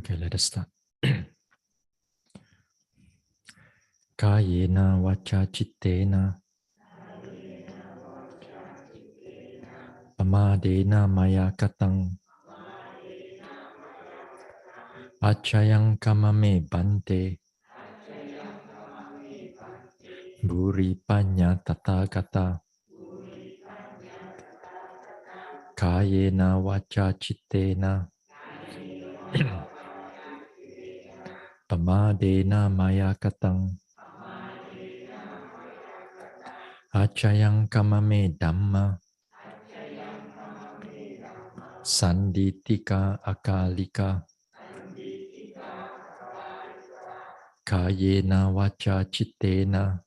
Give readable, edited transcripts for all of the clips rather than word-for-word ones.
Okay, let us start. Kayena vacha chittena pamadena maya katang achayang kamame bante buri panya tathagata kayena vacha chittena pamadena maya katang achayang kamame dhamma sanditika akalika kayena vacha chittena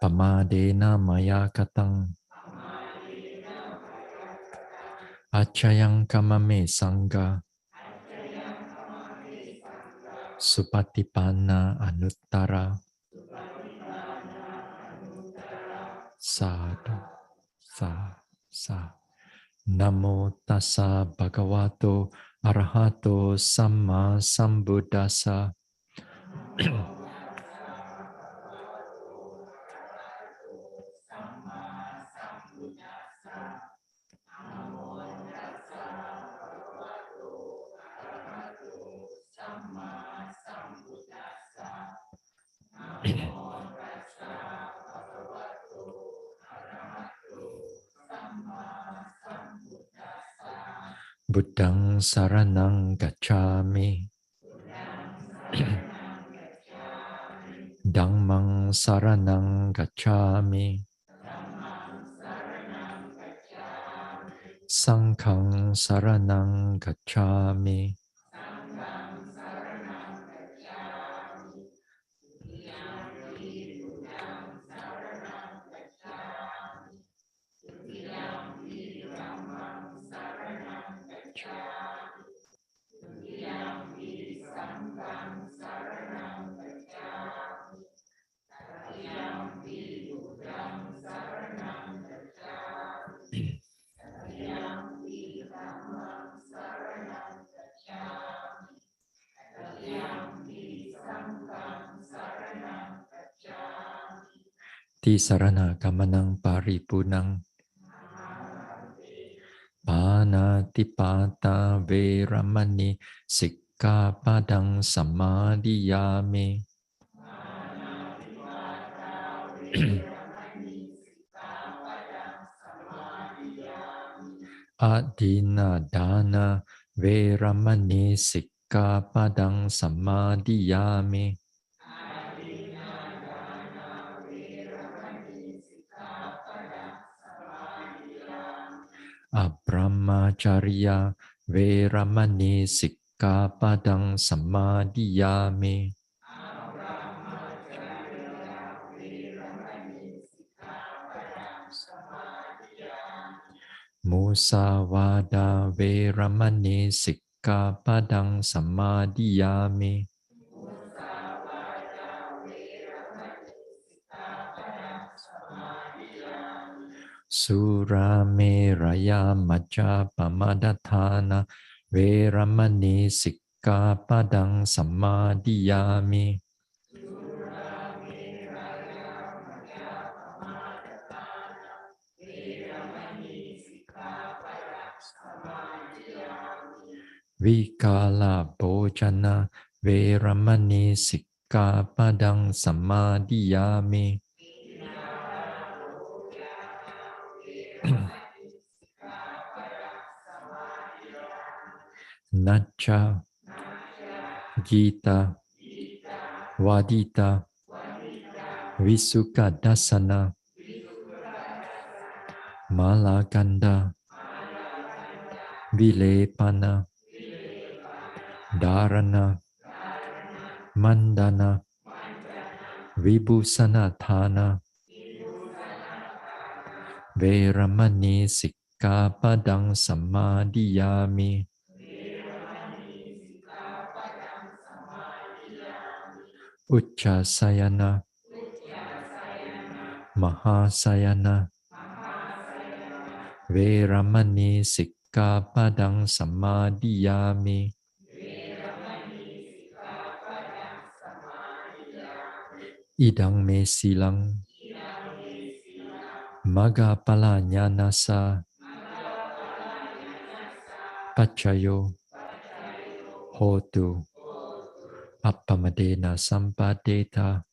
pamadena maya katang achayang kamame sangha supatipanna anuttara sadhu sa namo tassa bhagavato arahato samma sambuddhassa Buddhang saranang gacchami Dhammang saranang gacchami Sanghang saranang gacchami Tisarana gamanang paripunang Panatipata veramani sikkhapadang samadhiyami Adina dana veramani sikkhapadang samadhiyami Abrahmacharya veramani sikkhapadang samadhiyami Musavada veramani sikkhapadang samadhiyami Surameraya majapamadatthana veramani sikkhapadang samadhiyami Vikala bhojana veramani sikkhapadang samadhiyami Nacha Gita Vadita Visuka Dasana Malaganda Vilepana Dharana Mandana Vibhusanatthana Veramani sikkhapadang samadhiyami Uchasayana Mahasayana Veramani Sikkhapadang Samadhiyami. Idang me silang Magapala Jnanasa Pachayo Hotu Appamadena Sampadeta.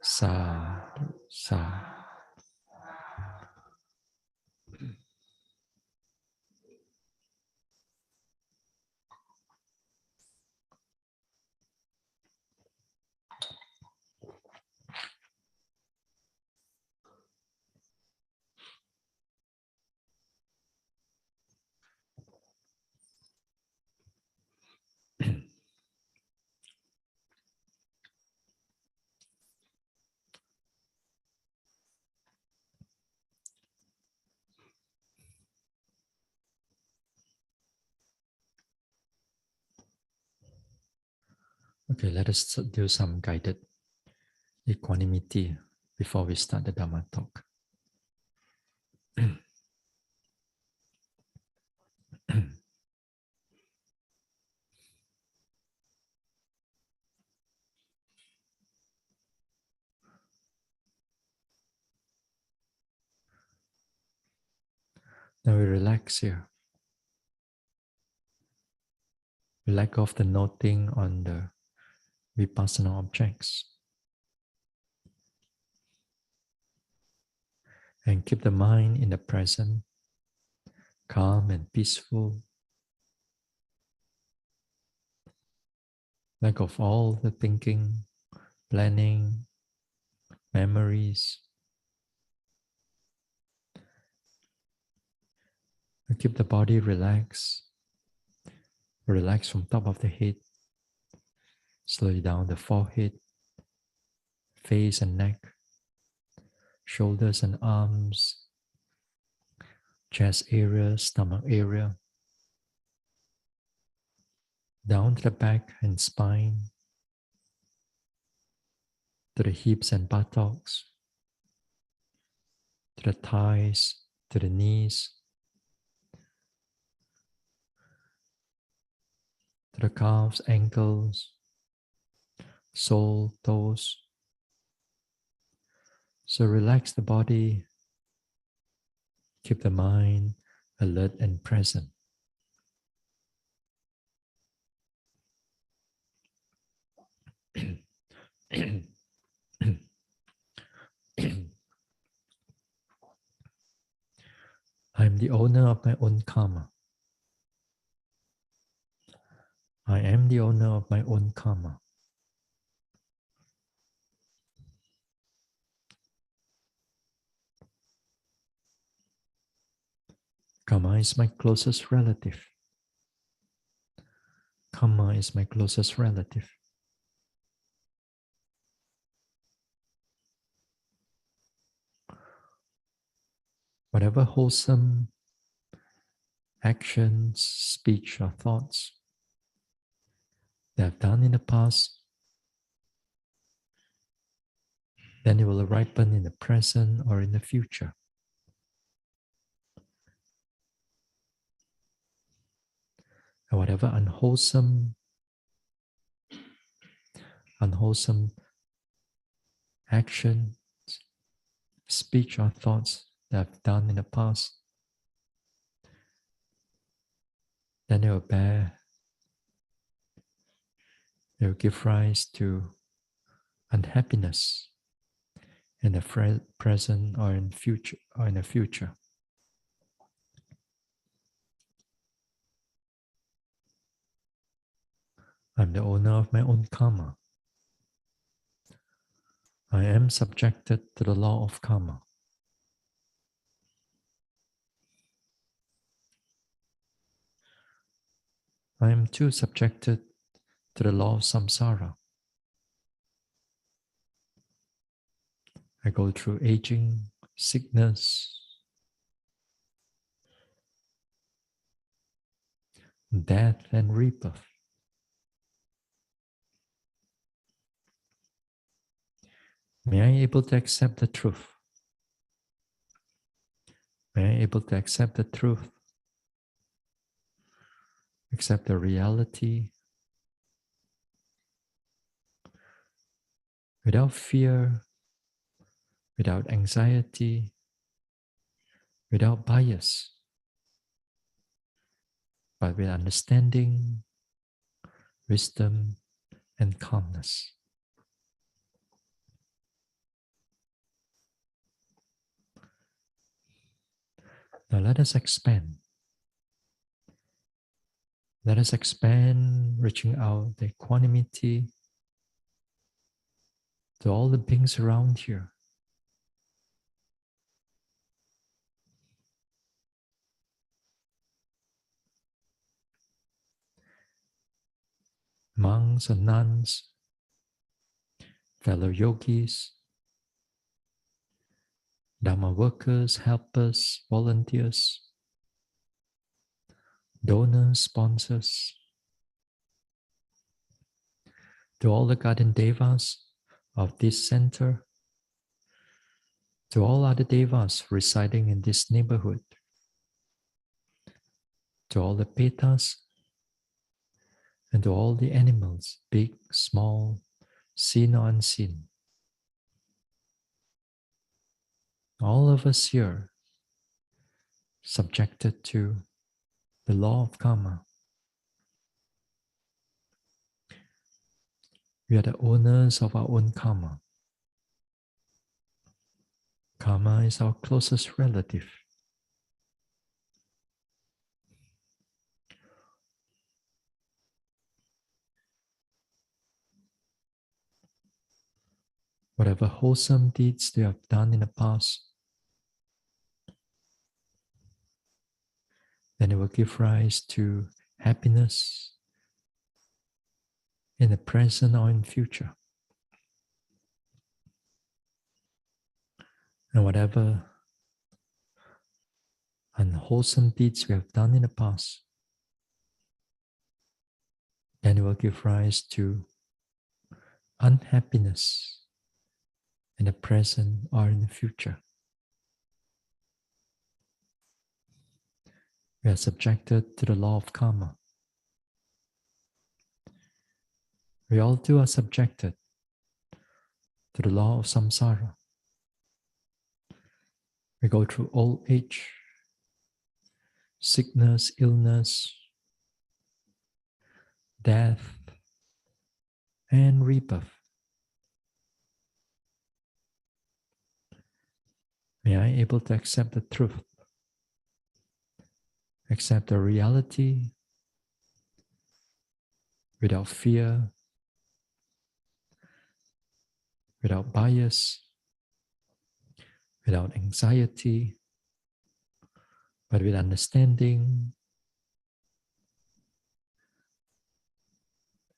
Sadhu, sadhu. Okay, let us do some guided equanimity before we start the Dhamma talk. Now we relax here. We let go of the noting on the vipassana objects. And keep the mind in the present, calm and peaceful. Let go of all the thinking, planning, memories. And keep the body relaxed. Relax from top of the head, slowly down the forehead, face and neck, shoulders and arms, chest area, stomach area, down to the back and spine, to the hips and buttocks, to the thighs, to the knees, to the calves, ankles, sole, toes. So relax the body, keep the mind alert and present. I am the owner of my own karma. I am the owner of my own karma. Karma is my closest relative. Karma is my closest relative. Whatever wholesome actions, speech, or thoughts they have done in the past, then it will ripen in the present or in the future. And whatever unwholesome action, speech, or thoughts that I've done in the past, then it will give rise to unhappiness in the present or in the future. I'm the owner of my own karma. I am subjected to the law of karma. I am too subjected to the law of samsara. I go through aging, sickness, death, and rebirth. May I be able to accept the truth May I able to accept the truth, accept the reality without fear, without anxiety, without bias, but with understanding, wisdom, and calmness. Now let us expand. Let us expand, reaching out the equanimity to all the beings around here. Monks and nuns, fellow yogis, Dharma workers, helpers, volunteers, donors, sponsors, to all the guardian devas of this center, to all other devas residing in this neighborhood, to all the petas, and to all the animals, big, small, seen or unseen. All of us here subjected to the law of karma. We are the owners of our own karma. Karma is our closest relative. Whatever wholesome deeds they have done in the past, then it will give rise to happiness in the present or in future. And whatever unwholesome deeds we have done in the past, then it will give rise to unhappiness in the present or in the future. We are subjected to the law of karma. We all too are subjected to the law of samsara. We go through old age, sickness, illness, death, and rebirth. May I able to accept the truth, accept the reality without fear, without bias, without anxiety, but with understanding,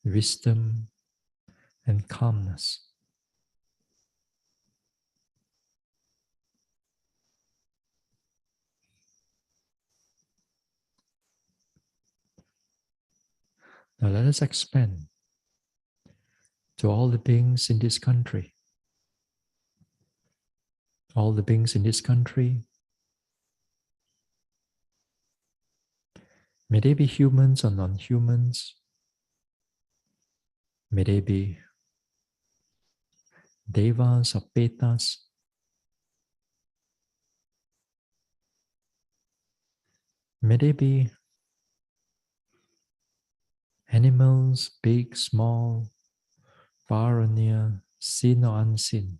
wisdom, and calmness. Now let us expand to all the beings in this country. All the beings in this country, may they be humans or non-humans, may they be devas or petas, may they be animals, big, small, far or near, seen or unseen.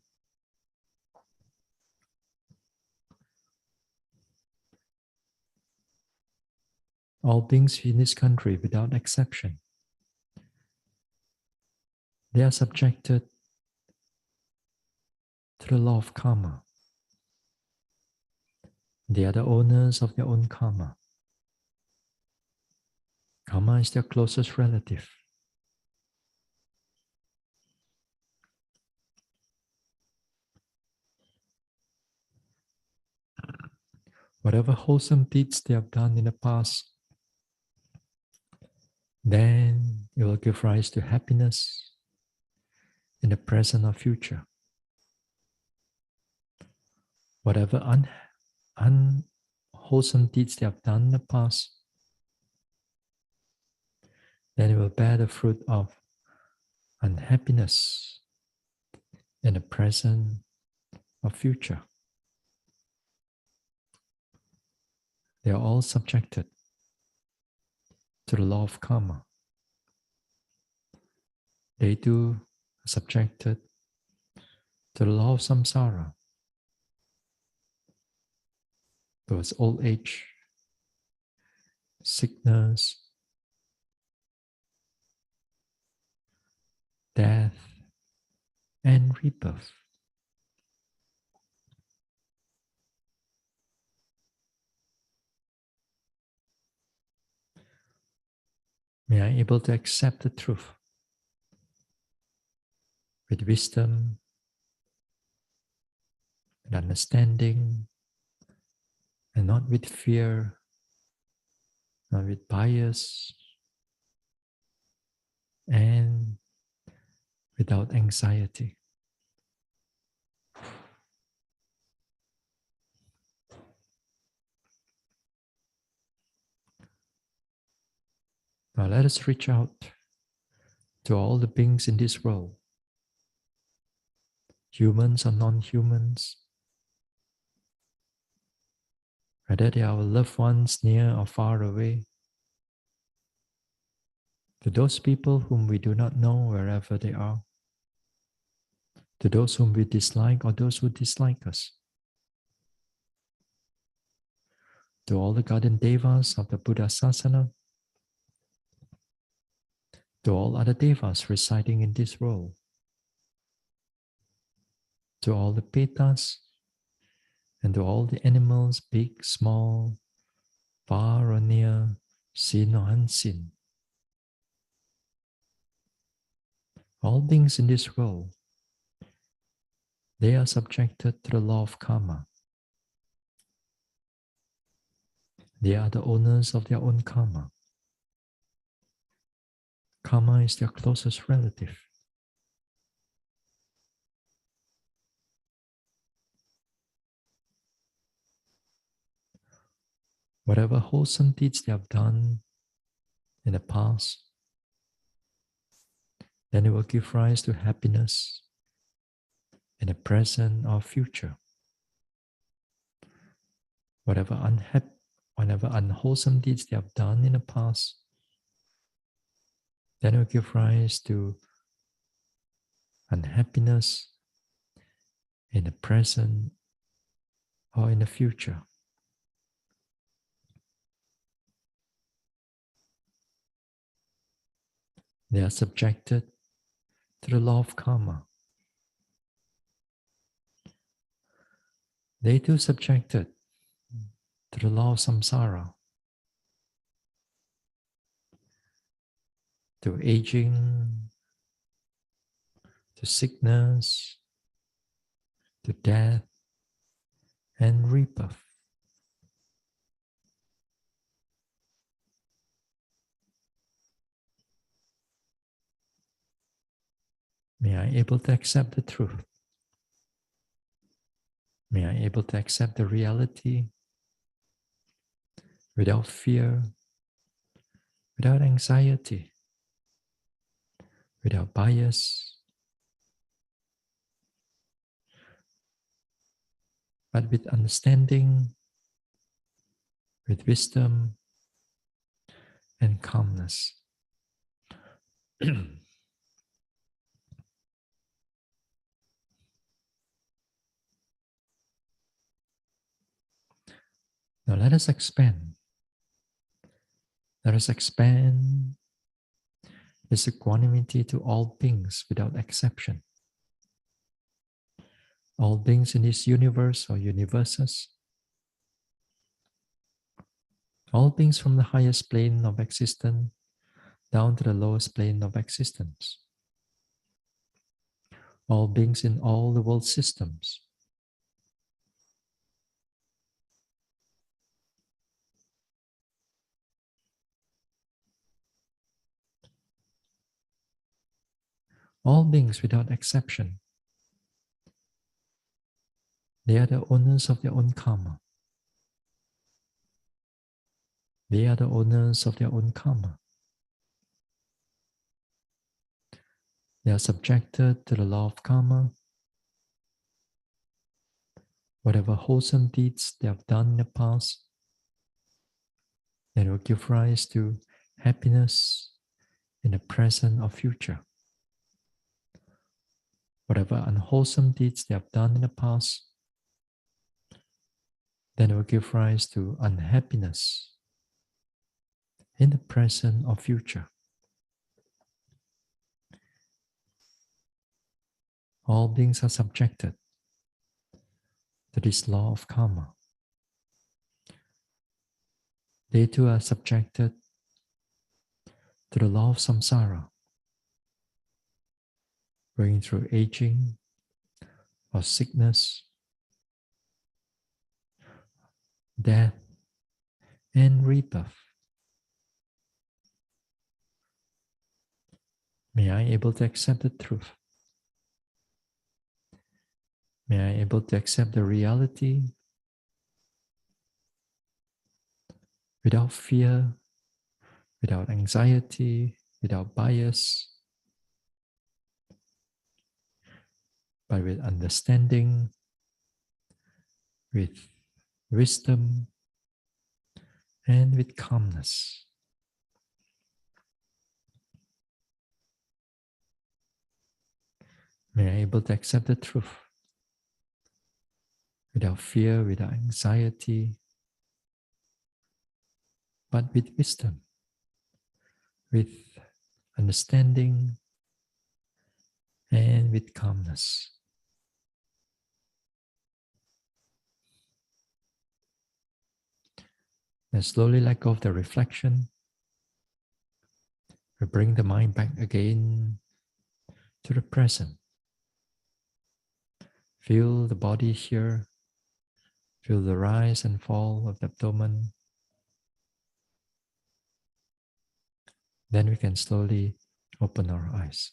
All beings in this country, without exception, they are subjected to the law of karma. They are the owners of their own karma. Karma is their closest relative. Whatever wholesome deeds they have done in the past, then it will give rise to happiness in the present or future. Whatever wholesome deeds they have done in the past, then it will bear the fruit of unhappiness in the present or future. They are all subjected to the law of karma. They too are subjected to the law of samsara. Towards old age, sickness, death, and rebirth. May I be able to accept the truth with wisdom, with understanding, and not with fear, not with bias, and without anxiety. Now let us reach out to all the beings in this world, humans or non-humans, whether they are our loved ones near or far away, to those people whom we do not know wherever they are, to those whom we dislike or those who dislike us, to all the guardian devas of the Buddha Sasana, to all other devas residing in this world, to all the petas, and to all the animals, big, small, far or near, seen or unseen. All beings in this world, they are subjected to the law of karma. They are the owners of their own karma. Karma is their closest relative. Whatever wholesome deeds they have done in the past, then it will give rise to happiness in the present or future. Whatever unwholesome deeds they have done in the past, then it will give rise to unhappiness in the present or in the future. They are subjected to the law of karma. They too subjected to the law of samsara, to aging, to sickness, to death, and rebirth. May I be able to accept the truth. May I be able to accept the reality without fear, without anxiety, without bias, but with understanding, with wisdom, and calmness. Now let us expand. Let us expand this equanimity to all beings without exception. All beings in this universe or universes. All beings from the highest plane of existence down to the lowest plane of existence. All beings in all the world systems. All beings without exception. They are the owners of their own karma. They are the owners of their own karma. They are subjected to the law of karma. Whatever wholesome deeds they have done in the past, that will give rise to happiness in the present or future. Whatever unwholesome deeds they have done in the past, then it will give rise to unhappiness in the present or future. All beings are subjected to this law of karma. They too are subjected to the law of samsara, going through aging or sickness, death, and rebirth. May I able to accept the truth. May I able to accept the reality without fear, without anxiety, without bias, but with understanding, with wisdom, and with calmness. May I able to accept the truth without fear, without anxiety, but with wisdom, with understanding, and with calmness. And slowly let go of the reflection. We bring the mind back again to the present. Feel the body here. Feel the rise and fall of the abdomen. Then we can slowly open our eyes.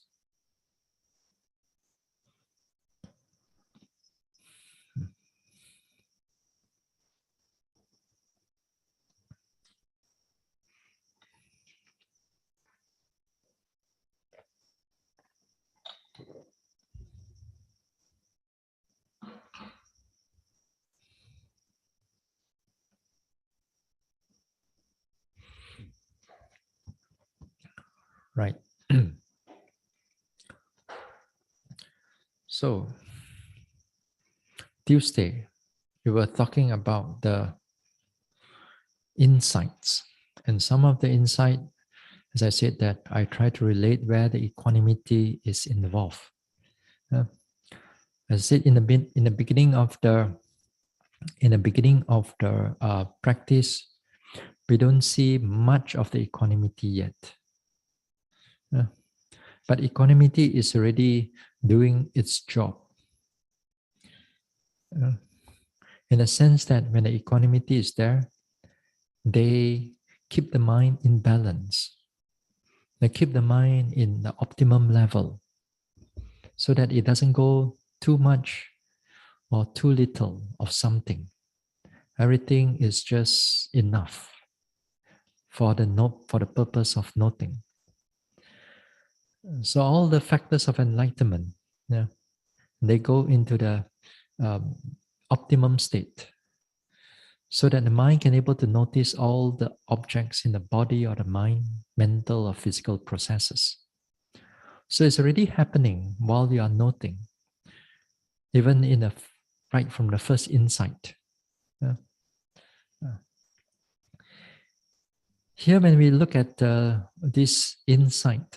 Right. So, Tuesday, we were talking about the insights. And some of the insight, as I said, that I try to relate where the equanimity is involved. As I said in the beginning of the practice, we don't see much of the equanimity yet. But equanimity is already doing its job. In the sense that when the equanimity is there, they keep the mind in balance. They keep the mind in the optimum level so that it doesn't go too much or too little of something. Everything is just enough for the purpose of noting. So all the factors of enlightenment, yeah, they go into the optimum state, so that the mind can able to notice all the objects in the body or the mind, mental or physical processes. So it's already happening while you are noting, even right from the first insight. Here, when we look at this insight,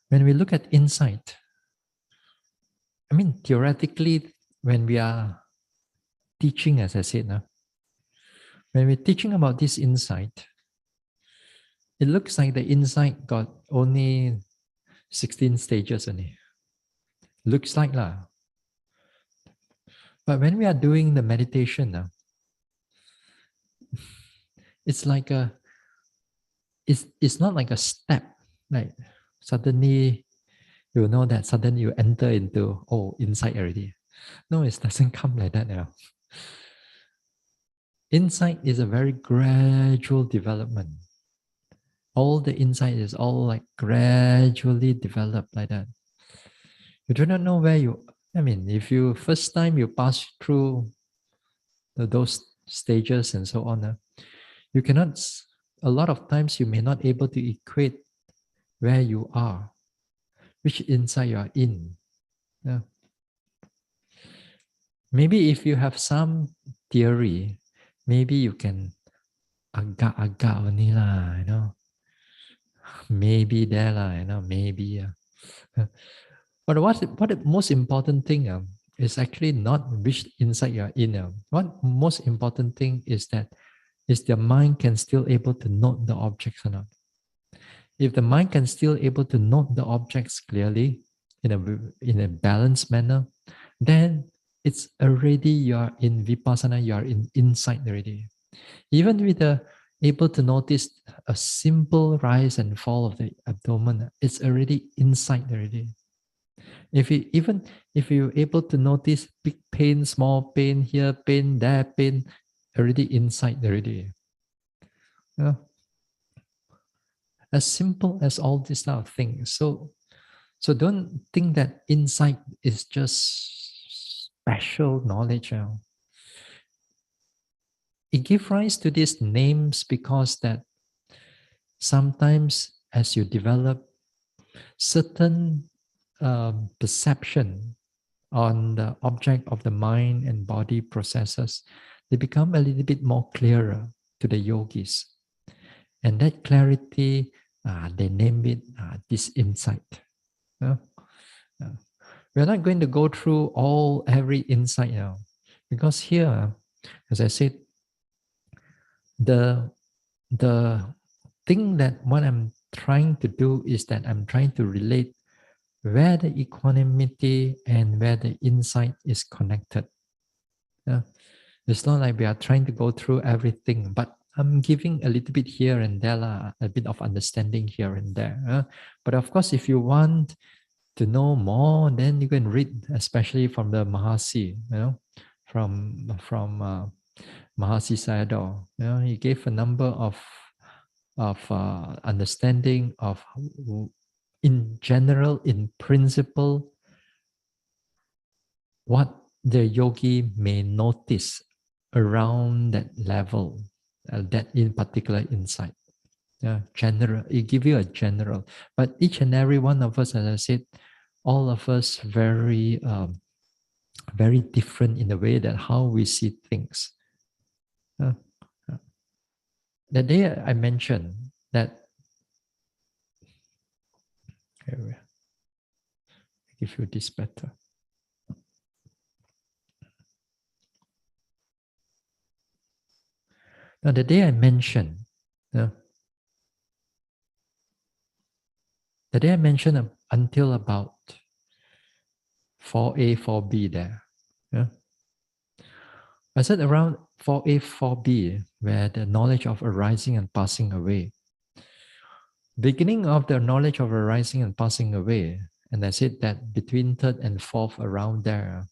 when we look at insight, I mean, theoretically, when we are teaching, as I said, when we're teaching about this insight, it looks like the insight got only 16 stages only. Looks like lah. But when we are doing the meditation, it's like it's not like a step, like suddenly you know that suddenly you enter into insight already. No, it doesn't come like that. Insight is a very gradual development. All the insight is all like gradually developed like that. You do not know where you, I mean, if you first time you pass through those stages and so on, you cannot, a lot of times you may not able to equate where you are, which insight you are in. Yeah. Maybe if you have some theory, maybe you can agak-agak only lah, maybe there lah, maybe. But what the most important thing is actually not which insight you are in. What most important thing is that is the mind can still able to note the objects or not. If the mind can still able to note the objects clearly in a balanced manner, then it's already you are in vipassana, you are in insight already. Even with the able to notice a simple rise and fall of the abdomen, it's already insight already. Even if you're able to notice big pain, small pain here, pain there, pain, already insight already. Yeah. As simple as all these type of things. So don't think that insight is just special knowledge. It gives rise to these names because that sometimes as you develop certain perception on the object of the mind and body processes, they become a little bit more clearer to the yogis. And that clarity, they name it this insight. Uh, we're not going to go through every insight now, because here, as I said, the thing that what I'm trying to do is that I'm trying to relate where the equanimity and where the insight is connected. Yeah. It's not like we are trying to go through everything, but I'm giving a little bit here and there, a bit of understanding here and there. But of course, if you want to know more, then you can read, especially from the Mahasi, from Mahasi Sayadaw. He gave a number of understanding of, in general, in principle, what the yogi may notice around that level, that in particular insight. General, it give you a general, but each and every one of us, as I said, all of us very different in the way that how we see things. The day I mentioned that, here, I give you this better. Now, the day I mentioned, until about 4A, 4B there. I said around 4A, 4B, where the knowledge of arising and passing away. Beginning of the knowledge of arising and passing away, and I said that between third and fourth around there,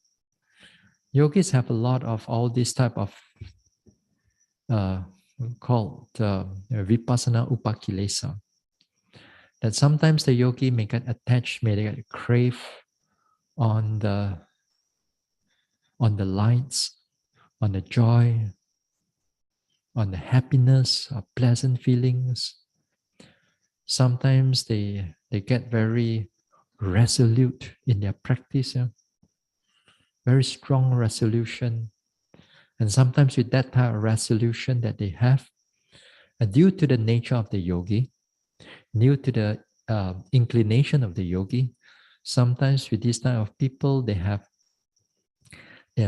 yogis have a lot of all this type of called vipassana upakilesa. That sometimes the yogi may get attached, may get crave on the lights, on the joy, on the happiness, or pleasant feelings. Sometimes they get very resolute in their practice, very strong resolution. And sometimes with that type of resolution that they have, due to the nature of the yogi, due to the inclination of the yogi, sometimes with this type of people, they have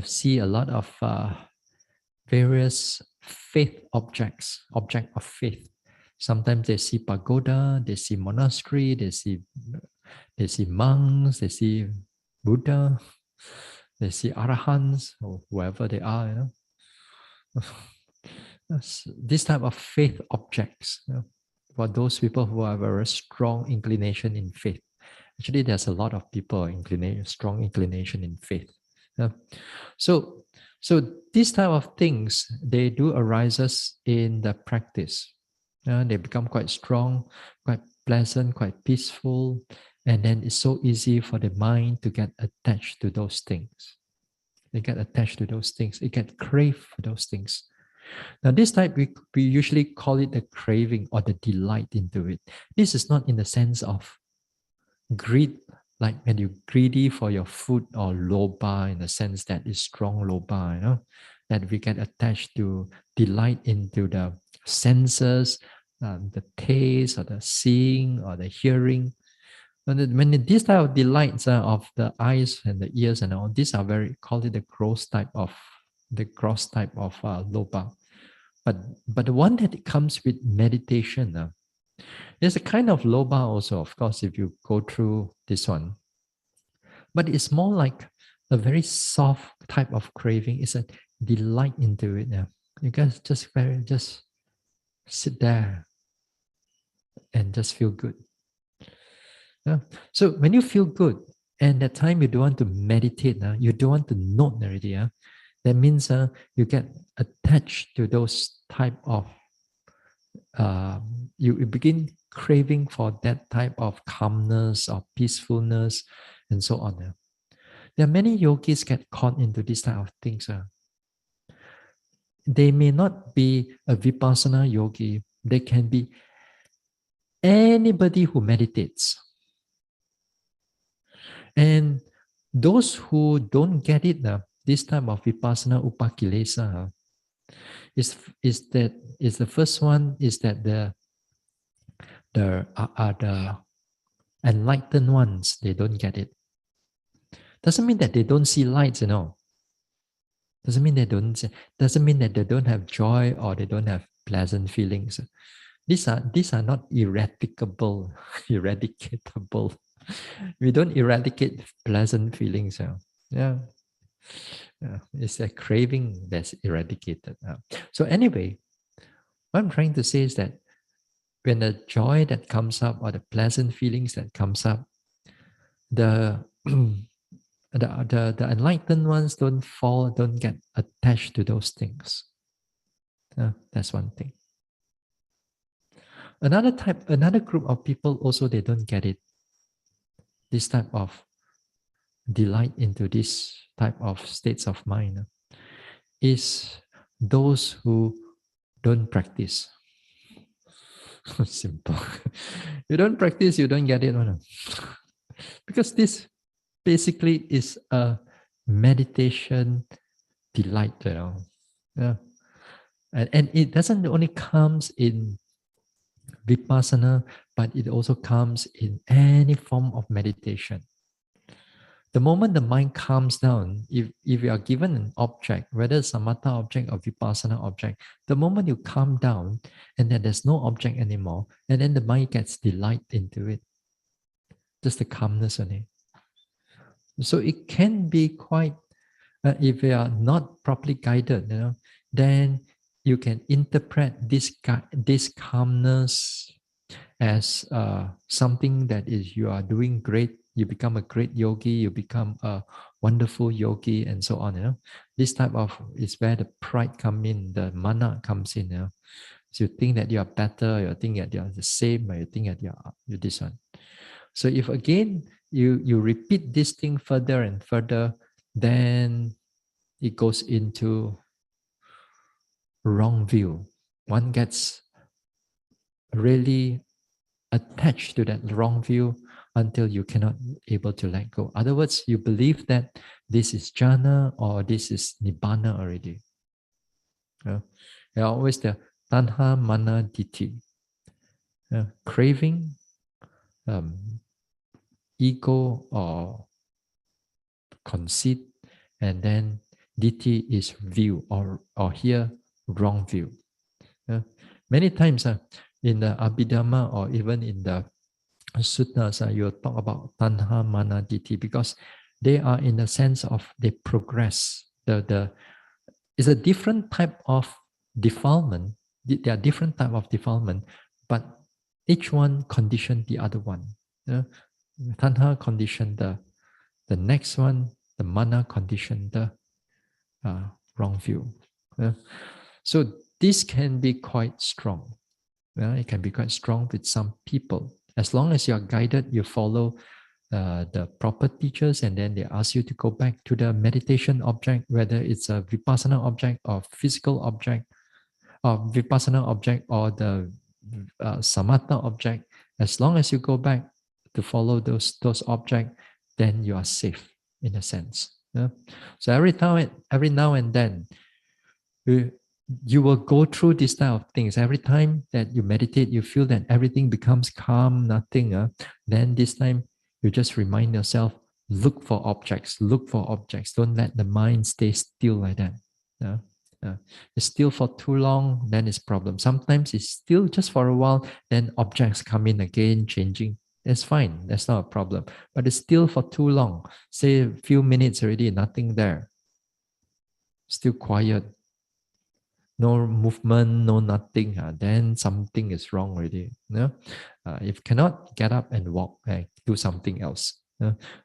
see a lot of various faith object of faith. Sometimes they see pagoda, they see monastery, they see monks, they see Buddha, they see arahants, or whoever they are. This type of faith objects, for those people who have a very strong inclination in faith. Actually, there's a lot of people strong inclination in faith. So So these type of things, they do arises in the practice. They become quite strong, quite pleasant, quite peaceful, and then it's so easy for the mind to get attached to those things. They get attached to those things. It get crave for those things. Now, this type, we usually call it the craving or the delight into it. This is not in the sense of greed, like when you greedy for your food, or loba in the sense that it's strong loba, that we get attached to delight into the senses, the taste or the seeing or the hearing. When these type of delights of the eyes and the ears and all, these are very, call it the gross type of loba. But the one that comes with meditation, there's a kind of loba also, of course, if you go through this one. But it's more like a very soft type of craving. It's a delight into it. Yeah. You guys just sit there and just feel good. Yeah. So when you feel good, and that time you don't want to meditate, you don't want to note already. That means you get attached to those type of you begin craving for that type of calmness or peacefulness and so on. There are many yogis get caught into this type of things. They may not be a vipassana yogi. They can be anybody who meditates. And those who don't get it, this type of vipassana upakilesa, is the first one is that the enlightened ones, they don't get it. Doesn't mean that they don't see lights, Doesn't mean doesn't mean that they don't have joy or they don't have pleasant feelings. These are not eradicable. We don't eradicate pleasant feelings. Yeah. It's a craving that's eradicated. So anyway, what I'm trying to say is that when the joy that comes up or the pleasant feelings that comes up, the the enlightened ones don't get attached to those things. That's one thing. Another group of people also, they don't get it. This type of delight into this type of states of mind is those who don't practice. Simple. You don't practice, you don't get it. Because this basically is a meditation delight, Yeah. And it doesn't only comes in vipassana, but it also comes in any form of meditation. The moment the mind calms down, if you are given an object, whether it's samatha object or vipassana object, the moment you calm down and then there's no object anymore, and then the mind gets delight into it. Just the calmness on it. So it can be quite, if you are not properly guided, then you can interpret this calmness as something that is, you are doing great. You become a great yogi. You become a wonderful yogi, and so on. This type of is where the pride comes in, the mana comes in. So you think that you are better, you think that you are the same, or you think that you're this one. So if again you repeat this thing further and further, then it goes into wrong view. One gets really attached to that wrong view until you cannot able to let go. In other words, you believe that this is jhana or this is nibbana already. Always the tanha, mana, ditthi. Craving, ego or conceit, and then ditthi is view or here wrong view. Many times in the Abhidhamma or even in the suttas, you talk about tanha, mana, ditthi, because they are in the sense of they progress. It's a different type of defilement. There are different type of defilement, but each one condition the other one. Tanha condition the next one, the mana condition the wrong view. So this can be quite strong. It can be quite strong with some people. As long as you are guided, you follow the proper teachers, and then they ask you to go back to the meditation object, whether it's a vipassana object or physical object, or vipassana object or the samatha object. As long as you go back to follow those objects, then you are safe in a sense. So every now and then, you will go through this type of things. Every time that you meditate, you feel that everything becomes calm, nothing. Then this time, you just remind yourself, look for objects, look for objects. Don't let the mind stay still like that. It's still for too long, then it's problem. Sometimes it's still just for a while, then objects come in again, changing. That's fine. That's not a problem. But it's still for too long. Say a few minutes already, nothing there. Still quiet. No movement, no nothing. Then something is wrong already. If cannot, get up and walk and do something else.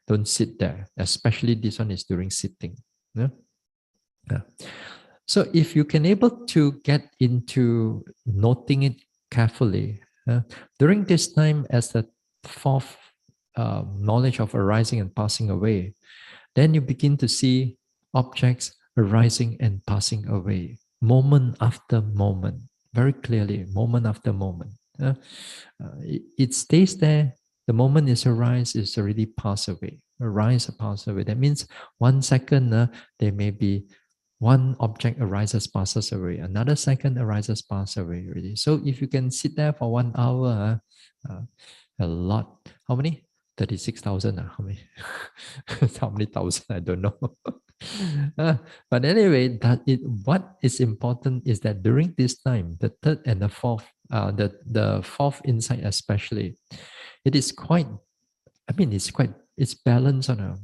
Don't sit there. Especially this one is during sitting. So if you can able to get into noting it carefully, during this time as the fourth knowledge of arising and passing away, then you begin to see objects arising and passing away, moment after moment, very clearly, moment after moment. It stays there. The moment is arise, is already passed away. Arise or pass away. That means 1 second, there may be one object arises, passes away. Another second arises, passes away already. So if you can sit there for 1 hour, a lot. How many? 36,000. How many? How many thousand? I don't know. But anyway, what is important is that during this time, the third and the fourth, the fourth insight especially, it is quite, it's balanced on a,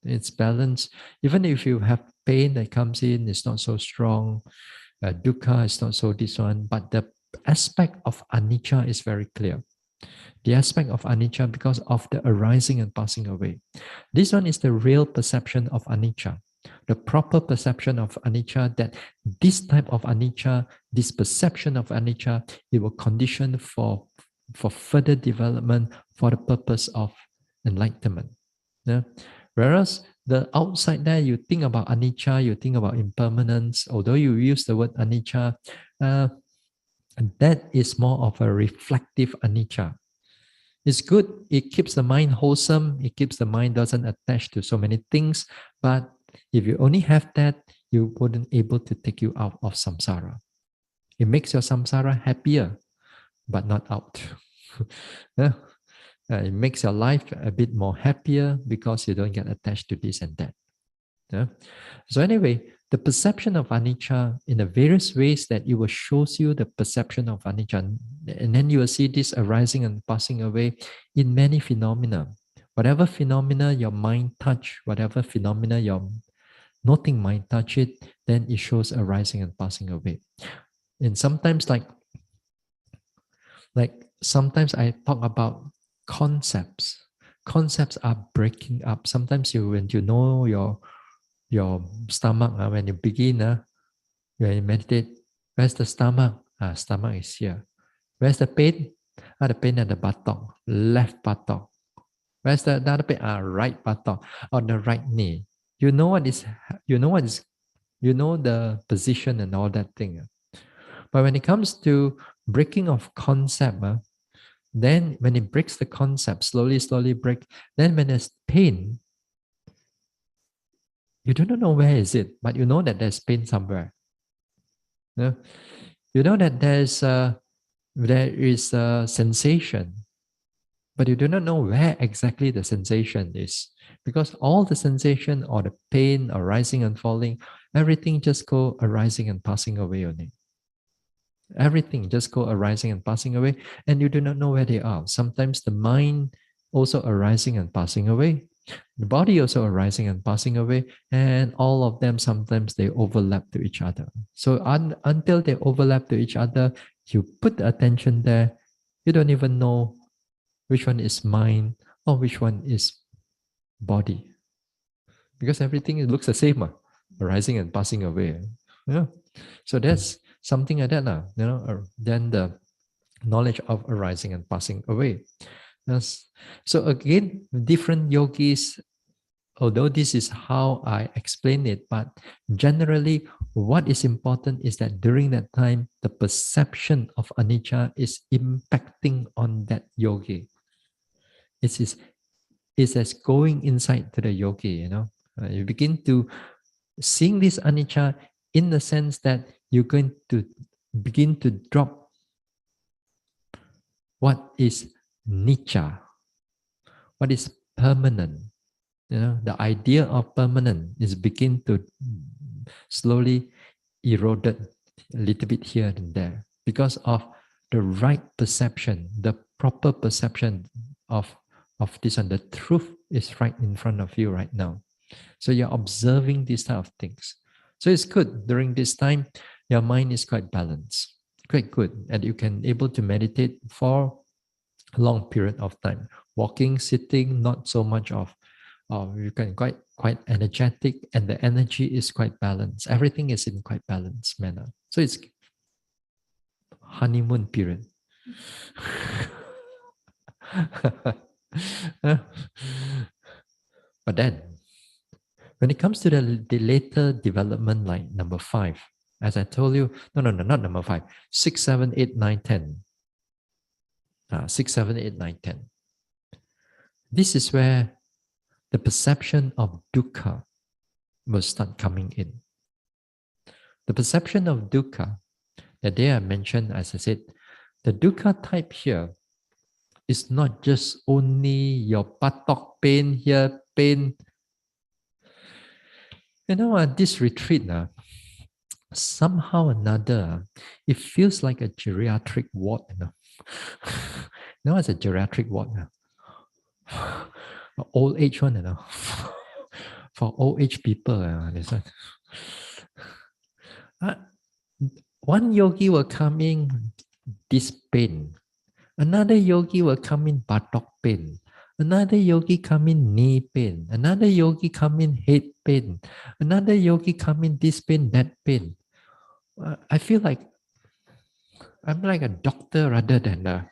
it's balanced. Even if you have pain that comes in, it's not so strong. Dukkha is not so this one, but the aspect of anicca is very clear. The aspect of anicca because of the arising and passing away. This one is the real perception of anicca. The proper perception of anicca, that this type of anicca, this perception of anicca, it will condition for further development for the purpose of enlightenment. Whereas the outside there, you think about anicca, you think about impermanence, although you use the word anicca, that is more of a reflective anicca. It's good, it keeps the mind wholesome, it keeps the mind doesn't attach to so many things, but if you only have that, you wouldn't able to take you out of samsara. It makes your samsara happier, but not out. It makes your life a bit more happier because you don't get attached to this and that. So anyway, the perception of anicca in the various ways that it will shows you the perception of anicca, and then you will see this arising and passing away in many phenomena. Whatever phenomena your mind touch, whatever phenomena your noting mind touch it, then it shows arising and passing away. And sometimes like sometimes I talk about concepts. Concepts are breaking up. Sometimes when you know your stomach, when you begin, when you meditate, where's the stomach? Stomach is here. Where's the pain? The pain at the buttock, left buttock. Where's the other pain? Right buttock, on the right knee. You know what is, you know the position and all that thing. But when it comes to breaking of concept, then when it breaks the concept, slowly break, then when there's pain, you do not know where is it, but you know that there's pain somewhere. You know that there is a sensation, but you do not know where exactly the sensation is, because all the sensation or the pain arising and falling, everything just go arising and passing away only. Everything just go arising and passing away, and you do not know where they are. Sometimes the mind also arising and passing away, the body also arising and passing away, and all of them, sometimes they overlap to each other. So until they overlap to each other, you put the attention there, you don't even know which one is mind or which one is body, because everything looks the same. arising and passing away. Yeah. So that's something like that, then the knowledge of arising and passing away. Yes. So again, different yogis, although this is how I explain it, but generally what is important is that during that time, the perception of anicca is impacting on that yogi. It's as going inside to the yogi, you begin to seeing this anicca in the sense that you're going to begin to drop what is nicca, what is permanent. The idea of permanent is begin to slowly eroded a little bit here and there because of the right perception, the proper perception of this, and the truth is right in front of you right now. So you're observing these type of things. So it's good during this time, your mind is quite balanced, quite good, and you can able to meditate for a long period of time. Walking, sitting, not so much of you can quite energetic, and the energy is quite balanced. Everything is in quite balanced manner. So it's honeymoon period. But then, when it comes to the later development, like number 5, as I told you, no, not number 5, 6, 7, 8, 9, 10. 6, 7, 8, 9, 10. This is where the perception of dukkha will start coming in. The perception of dukkha, that day I mentioned, as I said, the dukkha type here is not just only your buttock pain here, pain. This retreat, somehow or another, it feels like a geriatric ward. It's a geriatric ward. Old age one, for old age people. This one. One yogi will come in this pain. Another yogi will come in buttock pain. Another yogi come in knee pain. Another yogi come in head pain. Another yogi come in this pain, that pain. I feel like I'm like a doctor rather than a...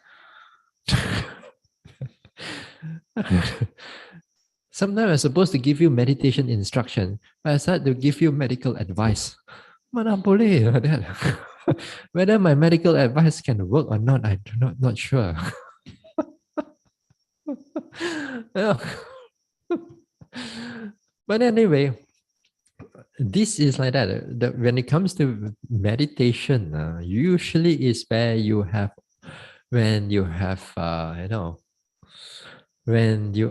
Sometimes I'm supposed to give you meditation instruction, but I start to give you medical advice. Mana boleh that. Whether my medical advice can work or not, I'm not sure. But anyway, this is like that. When it comes to meditation, usually is where you have, when you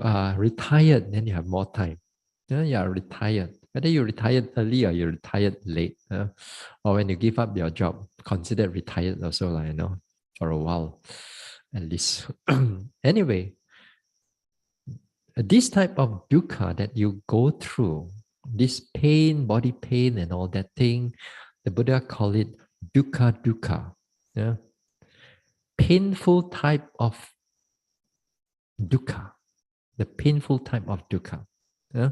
are retired, then you have more time. You are retired. Whether you retired early or you retired late, or when you give up your job, considered retired also, for a while, at least. Anyway, this type of dukkha that you go through, this pain, body pain and all that thing, the Buddha call it dukkha. Yeah? Painful type of dukkha, the painful type of dukkha. Yeah?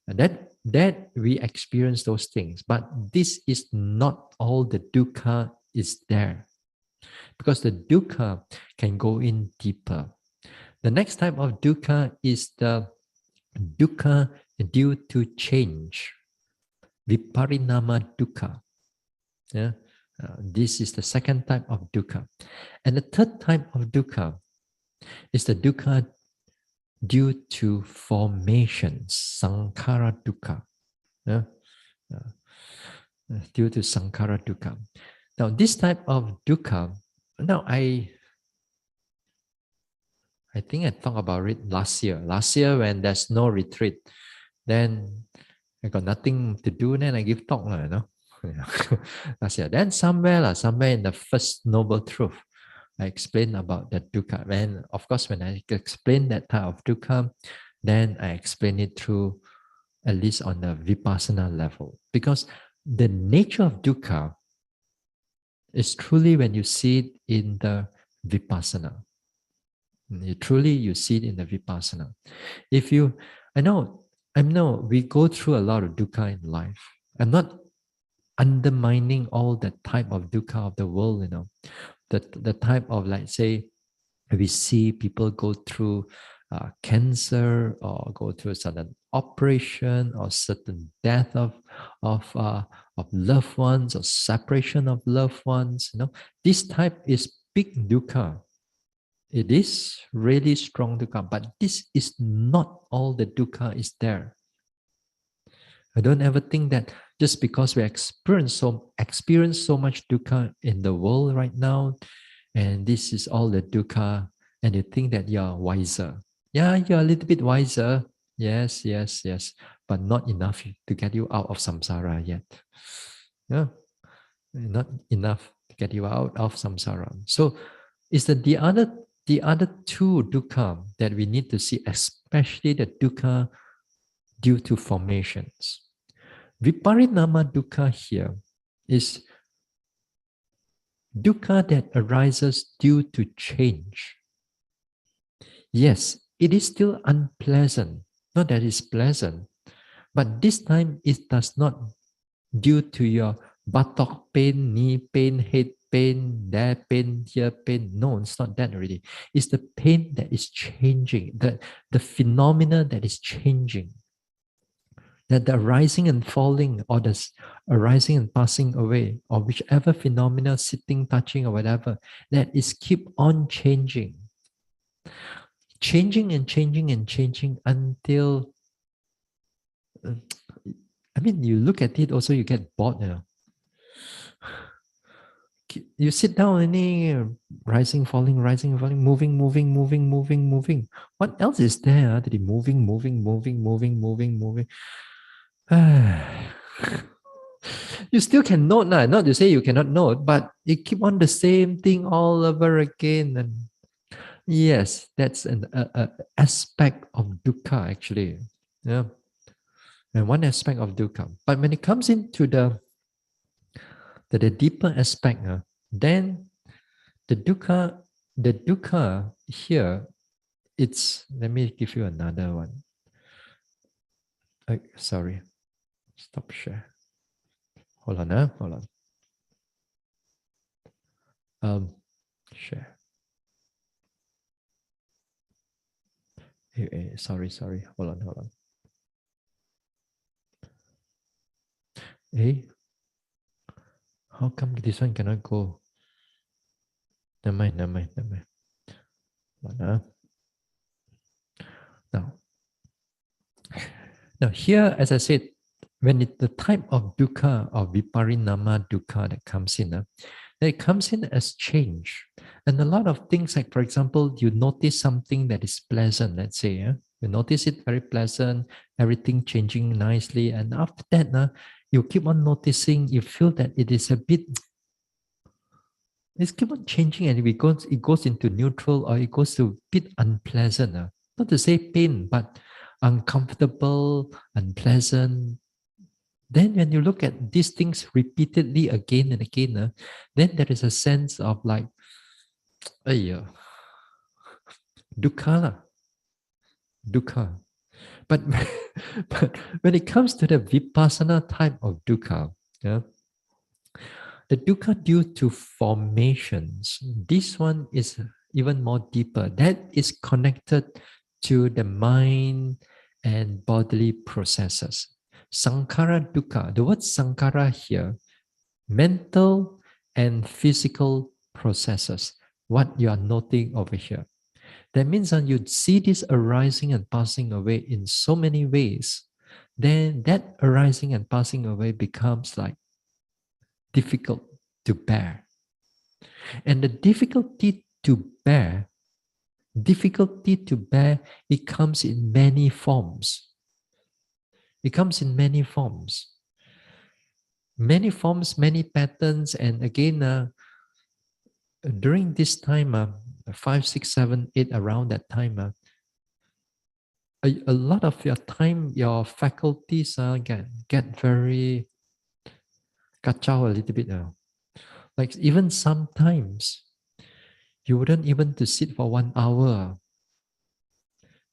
And that we experience those things, but this is not all the dukkha is there, because the dukkha can go in deeper. The next type of dukkha is the dukkha due to change, viparinama dukkha. Yeah? This is the second type of dukkha. And the third type of dukkha is the dukkha due to formations, sankhara dukkha. Yeah? Due to sankhara dukkha. Now, this type of dukkha, now I think I talked about it last year. Last year, when there's no retreat, then I got nothing to do, then I give talk, last year. Then somewhere in the first Noble Truth, I explained about the dukkha. And of course, when I explain that type of dukkha, then I explain it through, at least on the vipassana level. Because the nature of dukkha is truly when you see it in the vipassana. You see it in the vipassana. I know we go through a lot of dukkha in life. I'm not undermining all the type of dukkha of the world, the type of, like, say, we see people go through cancer, or go through a sudden operation, or certain death of loved ones, or separation of loved ones. This type is big dukkha. It is really strong dukkha, but this is not all the dukkha is there. I don't ever think that just because we experience so much dukkha in the world right now, and this is all the dukkha, and you think that you're wiser. Yeah, you're a little bit wiser. Yes, yes, yes, but not enough to get you out of samsara yet. Yeah, not enough to get you out of samsara. So, is that the other two dukkha that we need to see, especially the dukkha due to formations. Viparinama dukkha here is dukkha that arises due to change. Yes, it is still unpleasant. Not that it's pleasant, but this time it does not due to your buttock pain, knee pain, head pain, there pain, here pain. No, it's not that already. It's the pain that is changing, the phenomena that is changing. That the rising and falling, or the arising and passing away, or whichever phenomena, sitting, touching, or whatever, that is keep on changing. Changing and changing and changing until, uh, you look at it also, you get bored. You sit down and rising, falling, moving, moving, moving, moving, moving. What else is there to be moving, moving, moving, moving, moving, moving? You still can note, not to say you cannot note, but you keep on the same thing all over again. And yes, that's an aspect of dukkha actually. Yeah, and one aspect of dukkha. But when it comes into the deeper aspect, then the dukkha here, it's, let me give you another one. Sorry, stop share. Hold on, hold on. Share. Sorry. Hold on. How come this one cannot go? Never mind. Hold on. Now here, as I said, when the type of dukkha or viparinama dukkha that comes in, it comes in as change. And a lot of things, like, for example, you notice something that is pleasant, let's say, you notice it very pleasant, everything changing nicely. And after that, you keep on noticing, you feel that it is a bit, it's keep on changing, and it goes into neutral, or it goes to a bit unpleasant. Not to say pain, but uncomfortable, unpleasant. Then when you look at these things repeatedly again and again, then there is a sense of like, dukkha lah, dukkha. But, but when it comes to the vipassana type of dukkha, yeah, the dukkha due to formations, this one is even more deeper. That is connected to the mind and bodily processes. Sankhara dukkha, the word sankhara here, mental and physical processes, what you are noting over here. That means that you see this arising and passing away in so many ways. Then that arising and passing away becomes like difficult to bear. And the difficulty to bear, it comes in many forms. It comes in many forms. Many forms, many patterns. And again, during this time, 5, 6, 7, 8, around that time, a lot of your time, your faculties get very kacau a little bit now. Like, even sometimes you wouldn't even to sit for 1 hour.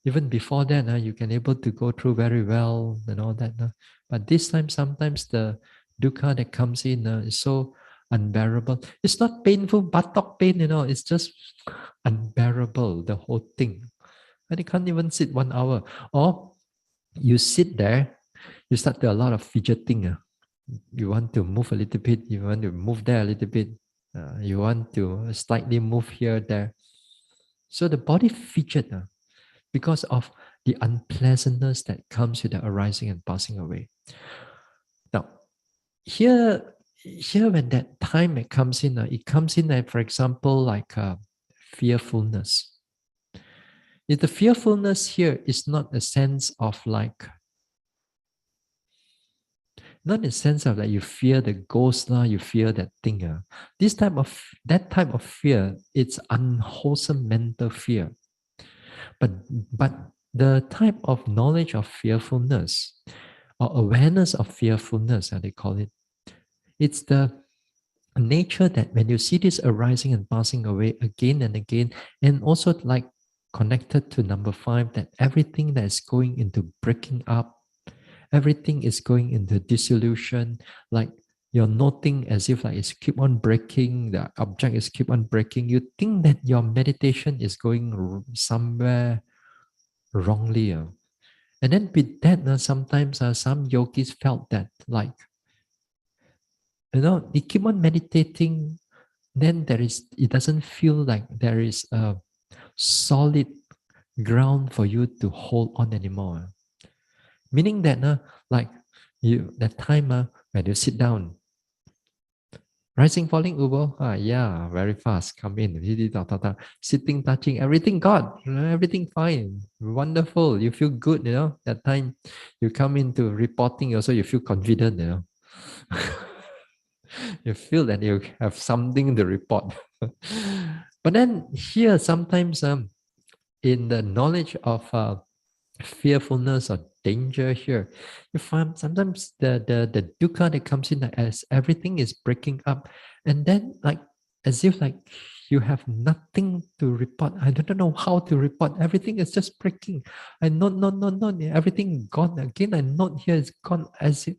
Even before that, you can able to go through very well and all that. But this time, sometimes the dukkha that comes in is so unbearable. It's not painful, buttock pain, it's just unbearable, the whole thing. And you can't even sit 1 hour. Or you sit there, you start to a lot of fidgeting. You want to move a little bit, you want to move there a little bit, you want to slightly move here, there. So the body fidget because of the unpleasantness that comes with the arising and passing away. Now, here when that time it comes in, it comes in, for example, like fearfulness. If the fearfulness here is not a sense of like, not in the sense of like you fear the ghost, you fear that thing. That type of fear, it's unwholesome mental fear. But the type of knowledge of fearfulness or awareness of fearfulness, they call it, it's the nature that when you see this arising and passing away again and again, and also like connected to number 5, that everything that is going into breaking up, everything is going into dissolution, like you're noting as if like it's keep on breaking, the object is keep on breaking. You think that your meditation is going somewhere wrongly. And then with that, sometimes some yogis felt that like, they keep on meditating, then it doesn't feel like there is a solid ground for you to hold on anymore. Meaning that, like that time when you sit down, rising, falling, ubo, yeah, very fast, come in, sitting, touching, everything God, everything fine, wonderful, you feel good, that time you come into reporting also, you feel confident, you feel that you have something to report. But then here, sometimes in the knowledge of fearfulness or danger here, you find sometimes the dukkha that comes in as everything is breaking up, and then like as if like you have nothing to report. I don't know how to report. Everything is just breaking. I not everything gone again. I not here is gone, as if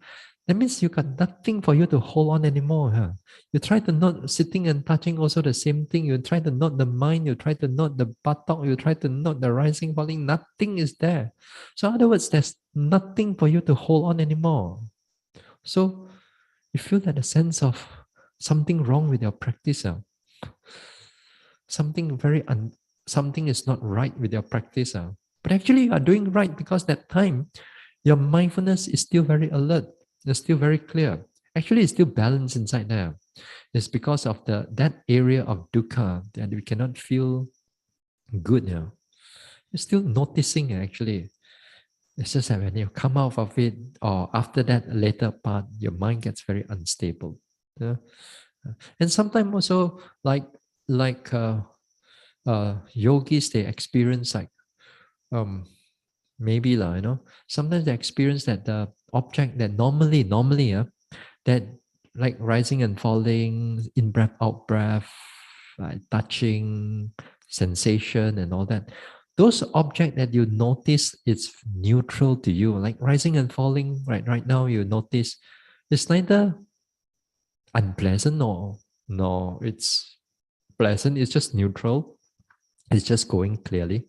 that means you got nothing for you to hold on anymore. You try to not sitting and touching also the same thing. You try to not the mind, you try to not the buttock, you try to not the rising, falling. Nothing is there. So in other words, there's nothing for you to hold on anymore. So you feel that a sense of something wrong with your practice. Something is not right with your practice. But actually you are doing right, because that time your mindfulness is still very alert. It's still very clear. Actually, it's still balanced inside there. It's because of that area of dukkha that we cannot feel good. You're still noticing actually. It's just that when you come out of it, or after that later part, your mind gets very unstable. Yeah? And sometimes also like yogis, they experience like maybe sometimes they experience that the object that normally that like rising and falling, in breath, out breath, touching, sensation and all that, those objects that you notice it's neutral to you, like rising and falling, right now you notice it's neither unpleasant nor it's pleasant, it's just neutral, it's just going clearly.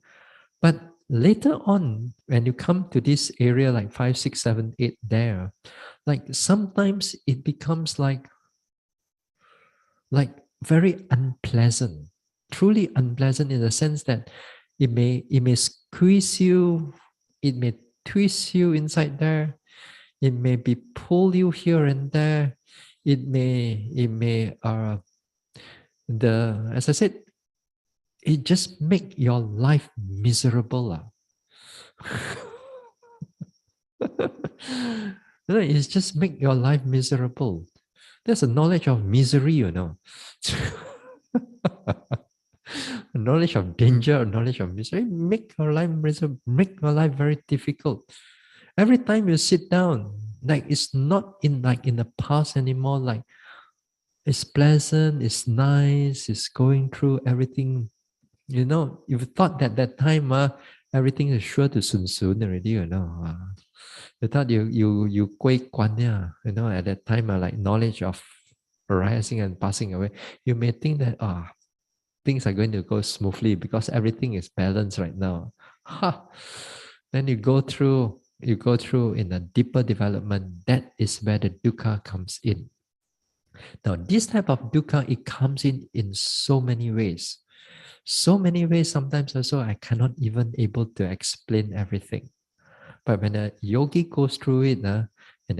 But later on, when you come to this area like 5, 6, 7, 8 there, like sometimes it becomes like very unpleasant, truly unpleasant, in the sense that it may squeeze you, it may twist you inside there, it may be pull you here and there, it may the as I said, it just make your life miserable. It's just make your life miserable. There's a knowledge of misery, a knowledge of danger, a knowledge of misery, make your life miserable, make your life very difficult. Every time you sit down, like it's not in like in the past anymore, like it's pleasant, it's nice, it's going through everything. You thought that time everything is sure to soon already, you know. You thought you quake one, yeah, you know, at that time, like knowledge of arising and passing away, you may think that things are going to go smoothly because everything is balanced right now. Ha! Then you go through in a deeper development. That is where the dukkha comes in. Now, this type of dukkha, it comes in so many ways. So many ways, sometimes also I cannot even able to explain everything. But when a yogi goes through it, and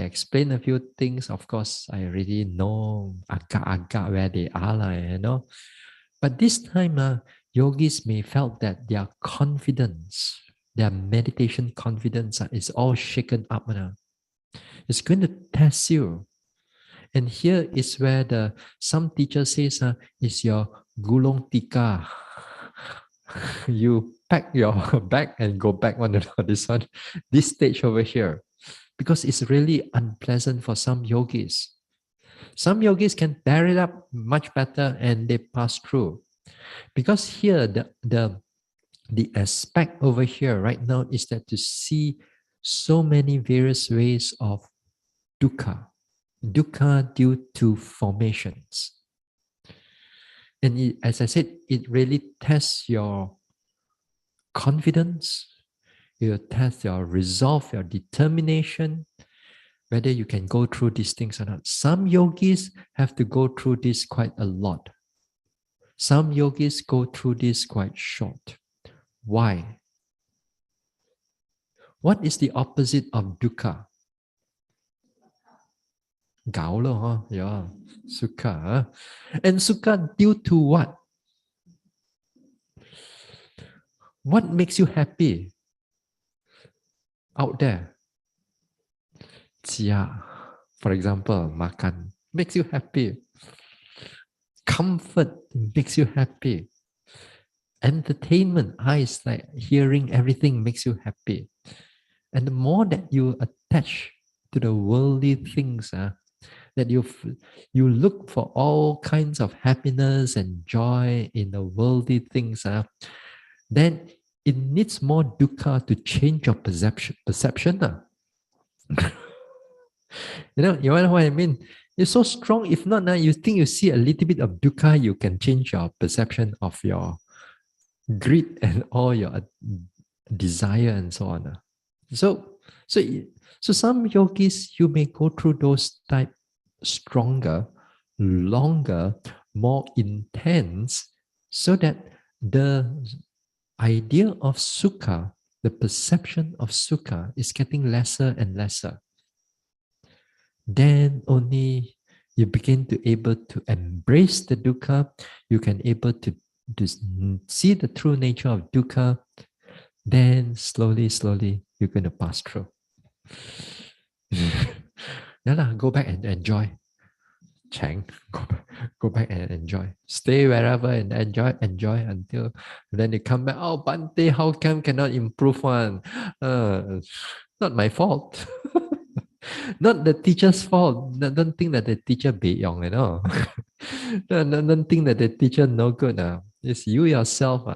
I explain a few things, of course, I already know agak-agak where they are, you know. But this time, yogis may felt that their confidence, their meditation confidence is all shaken up. It's going to test you. And here is where some teacher says is your gulong tika. You pack your bag and go back on this one, this stage over here. Because it's really unpleasant for some yogis. Some yogis can bear it up much better and they pass through. Because here the aspect over here right now is that to see so many various ways of dukkha, dukkha due to formations. And as I said, it really tests your confidence, it will test your resolve, your determination, whether you can go through these things or not. Some yogis have to go through this quite a lot. Some yogis go through this quite short. Why? What is the opposite of dukkha? Gao lo, huh? Yeah, sukha. And sukha due to what? What makes you happy out there? Jia, for example, makan makes you happy. Comfort makes you happy. Entertainment, eyes like hearing everything makes you happy. And the more that you attach to the worldly things, that you look for all kinds of happiness and joy in the worldly things, then it needs more dukkha to change your perception. You know what I mean? It's so strong. If not, you think you see a little bit of dukkha, you can change your perception of your greed and all your desire and so on. So, so, so some yogis, you may go through those type stronger, longer, more intense, so that the idea of sukha, the perception of sukha is getting lesser and lesser. Then only you begin to able to embrace the dukkha, you can able to see the true nature of dukkha, then slowly you're going to pass through. Go back and enjoy. Chang, go back and enjoy. Stay wherever and enjoy until then you come back. Oh, Bante, how come cannot improve one? Not my fault. Not the teacher's fault. Don't think that the teacher beyong, you know. Don't think that the teacher no good. It's you yourself.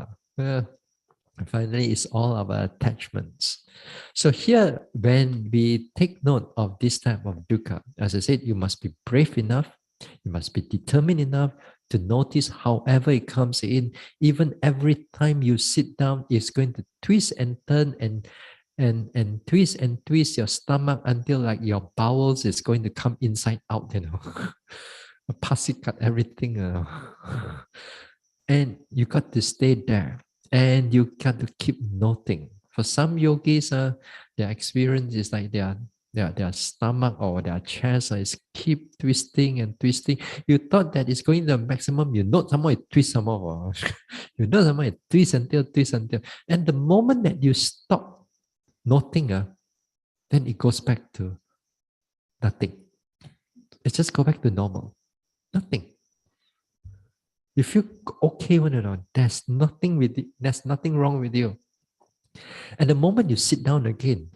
Finally, it's all our attachments. So here, when we take note of this type of dukkha, as I said, you must be brave enough, you must be determined enough to notice however it comes in. Even every time you sit down, it's going to twist and turn and twist your stomach until like your bowels is going to come inside out, you know. Pasikat everything. And you got to stay there. And you got to keep noting. For some yogis, their experience is like their stomach or their chest is keep twisting and twisting. You thought that it's going to the maximum. You note some more, it twists some more. You note some more, it twists until. And the moment that you stop noting, then it goes back to nothing. It just go back to normal. Nothing. You feel okay when you're not. There's nothing with it. There's nothing wrong with you. And the moment you sit down again,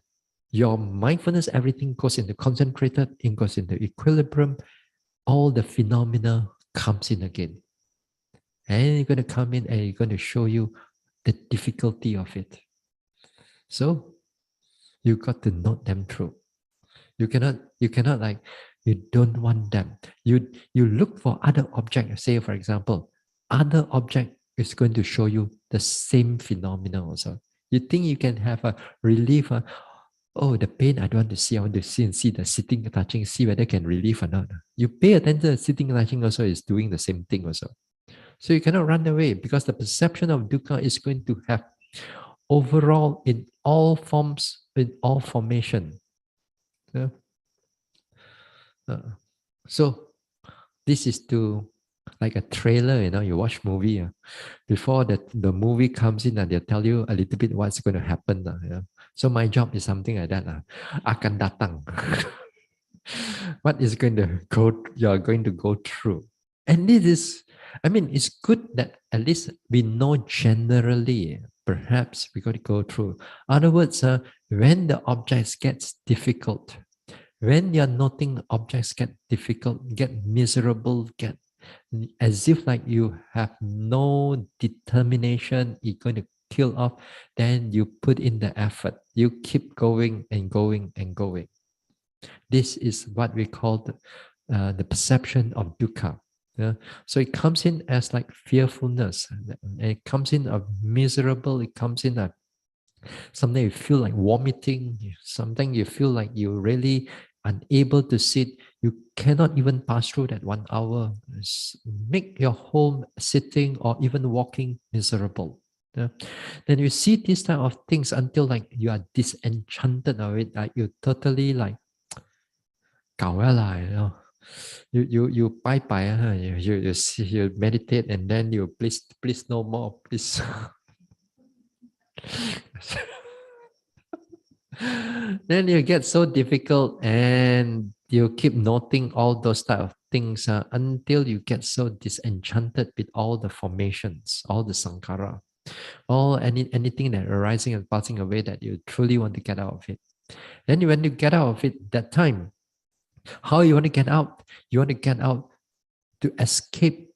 your mindfulness, everything goes into concentrated, it goes into equilibrium, all the phenomena comes in again. And you're going to come in and you're going to show you the difficulty of it. So you got to note them through. You cannot like, you don't want them. You look for other object. Say, for example, other object is going to show you the same phenomena also. You think you can have a relief. Oh, the pain I don't want to see. I want to see and see the sitting, touching, see whether can relieve or not. You pay attention, sitting, touching also is doing the same thing also. So you cannot run away because the perception of dukkha is going to have overall in all forms, in all formation. Yeah. So this is to like a trailer, you watch movie. Before the movie comes in, they'll tell you a little bit what's going to happen. So my job is something like that. Akan datang. What is going to go, you're going to go through. And this is, I mean, it's good that at least we know generally, perhaps we got to go through. Other words, when the objects gets difficult, when you're noting objects get difficult, get miserable, get as if like you have no determination, you're going to kill off, then you put in the effort. You keep going and going and going. This is what we call the perception of dukkha. Yeah? So it comes in as like fearfulness. It comes in a miserable. It comes in a something you feel like vomiting. Something you feel like you're really unable to sit. You cannot even pass through that 1 hour. Make your home sitting or even walking miserable. Yeah. Then you see these type of things until like you are disenchanted of it. Like you totally like 搞了啦, you bye bye, you meditate and then you please no more, please. Then you get so difficult and you keep noting all those type of things until you get so disenchanted with all the formations, all the sankhara, anything that arising and passing away that you truly want to get out of it. Then when you get out of it, that time, how you want to get out? You want to get out to escape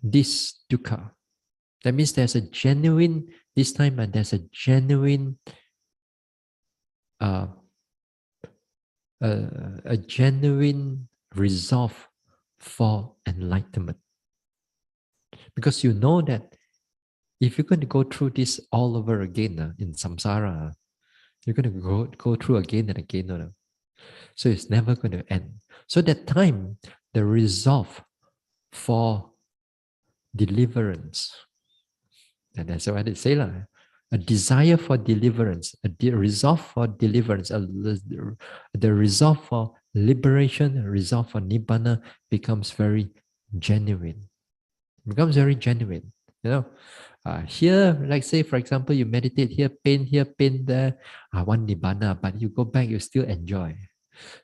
this dukkha. That means there's a genuine, this time, and there's a genuine, uh, a genuine resolve for enlightenment. Because you know that if you're going to go through this all over again in samsara, you're going to go through again and again. So it's never going to end. So that time, the resolve for deliverance, and that's what it say, a desire for deliverance, resolve for deliverance, the resolve for liberation, a resolve for nibbana becomes very genuine. Becomes very genuine. Here, like say, for example, you meditate here, pain there. I want nibbana, but you go back, you still enjoy.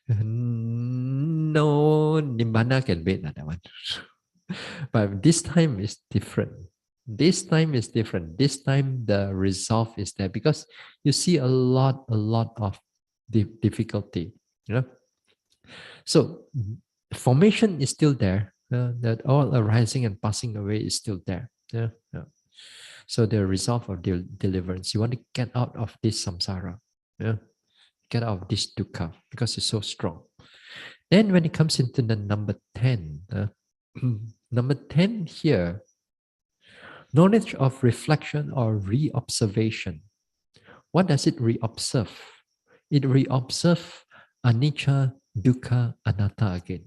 No, nibbana can wait, that one. But this time is different. This time is different. This time the resolve is there because you see a lot of difficulty. So formation is still there. That all arising and passing away is still there. Yeah. So the resolve of deliverance, you want to get out of this samsara. Yeah. Get out of this dukkha because it's so strong. Then when it comes into the number 10, number 10 here, knowledge of reflection or reobservation. What does it reobserve? It reobserve anicca, dukkha, anatta again.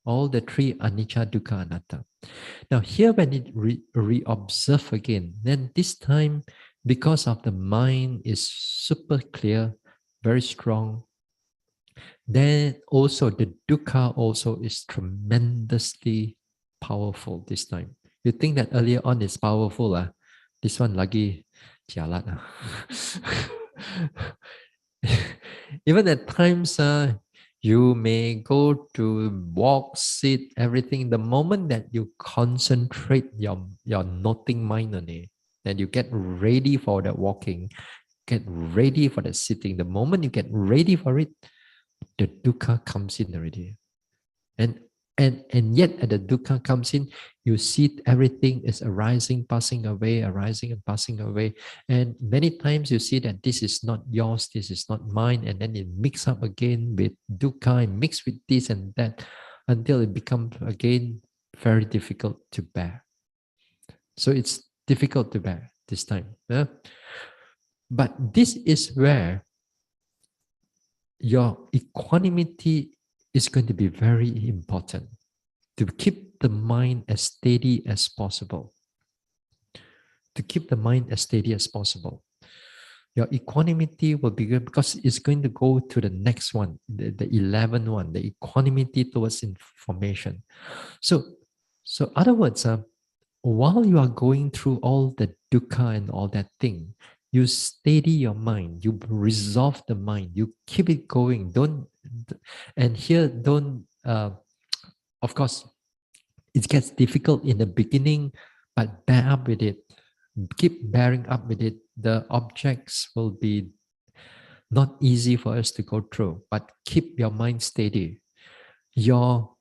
All the three anicca, dukkha, anatta. Now here when it reobserve again, then this time because of the mind is super clear, very strong, then also the dukkha also is tremendously powerful this time. You think that earlier on is powerful, this one lagi jialat. Even at times, you may go to walk, sit, everything. The moment that you concentrate your noting mind on it, then you get ready for the walking, get ready for the sitting. The moment you get ready for it, the dukkha comes in already. And And yet at the dukkha comes in, you see everything is arising, passing away, arising and passing away. And many times you see that this is not yours, this is not mine, and then it mix up again with dukkha and mix with this and that until it becomes again very difficult to bear. So it's difficult to bear this time. Yeah? But this is where your equanimity is going to be very important, to keep the mind as steady as possible. To keep the mind as steady as possible. Your equanimity will be good because it's going to go to the next one, the 11th one, the equanimity towards information. So other words, while you are going through all the dukkha and all that thing, you steady your mind, you resolve the mind, you keep it going. And here don't, of course, it gets difficult in the beginning, but bear up with it. Keep bearing up with it. The objects will be not easy for us to go through, but keep your mind steady. Your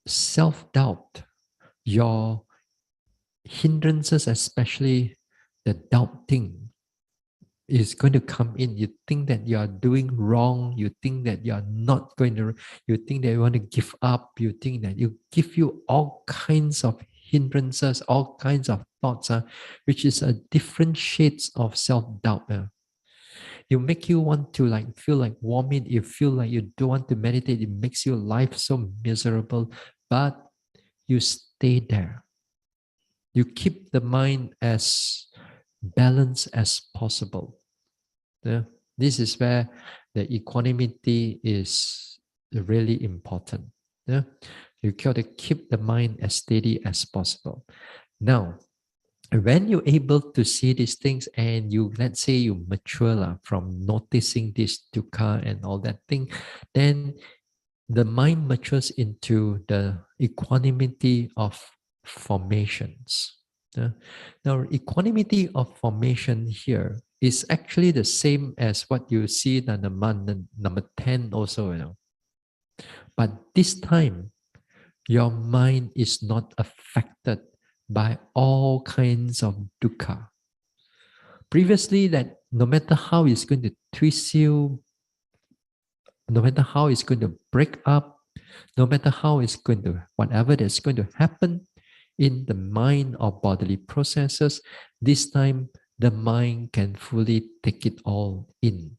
self-doubt, your hindrances, especially the doubting, is going to come in. You think that you are doing wrong, you think that you are not going to, you think that you want to give up, you think that you give you all kinds of hindrances, all kinds of thoughts, which is a different shades of self-doubt. It make you want to like feel like vomit, you feel like you don't want to meditate, it makes your life so miserable, but you stay there. You keep the mind as balanced as possible. Yeah? This is where the equanimity is really important. Yeah? You got to keep the mind as steady as possible. Now, when you're able to see these things and you, let's say you mature from noticing this dukkha and all that thing, then the mind matures into the equanimity of formations. Yeah. Now, equanimity of formation here is actually the same as what you see in the number 10 also, But this time, your mind is not affected by all kinds of dukkha. Previously, that no matter how it's going to twist you, no matter how it's going to break up, no matter how it's going to, whatever that's going to happen in the mind or bodily processes, this time the mind can fully take it all in.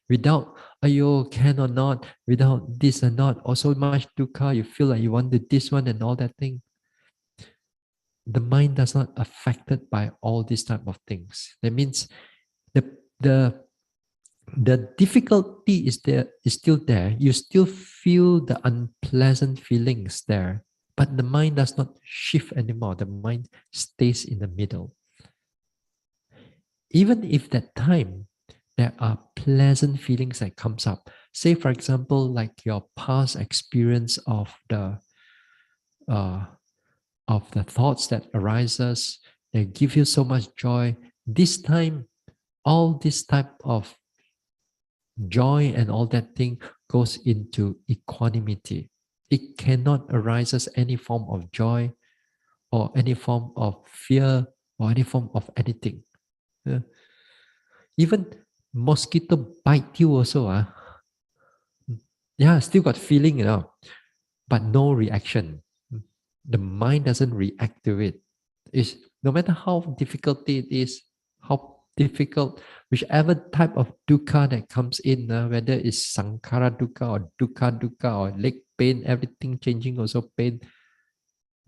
Without, ayo, can or not, without this or not, or so much dukkha, you feel like you want to this one and all that thing. The mind does not affected by all these type of things. That means the the the difficulty is still there. You still feel the unpleasant feelings there, but the mind does not shift anymore. The mind stays in the middle. Even if that time there are pleasant feelings that comes up, say for example, like your past experience uh, of the thoughts that arises, they give you so much joy. This time, all this type of joy and all that thing goes into equanimity. It cannot arise as any form of joy or any form of fear or any form of anything. Yeah. Even mosquito bite you also. Yeah, still got feeling, but no reaction. The mind doesn't react to it. It's, no matter how difficult it is, how difficult, whichever type of dukkha that comes in, whether it's sankhara dukkha or dukkha or leg pain, everything changing also pain,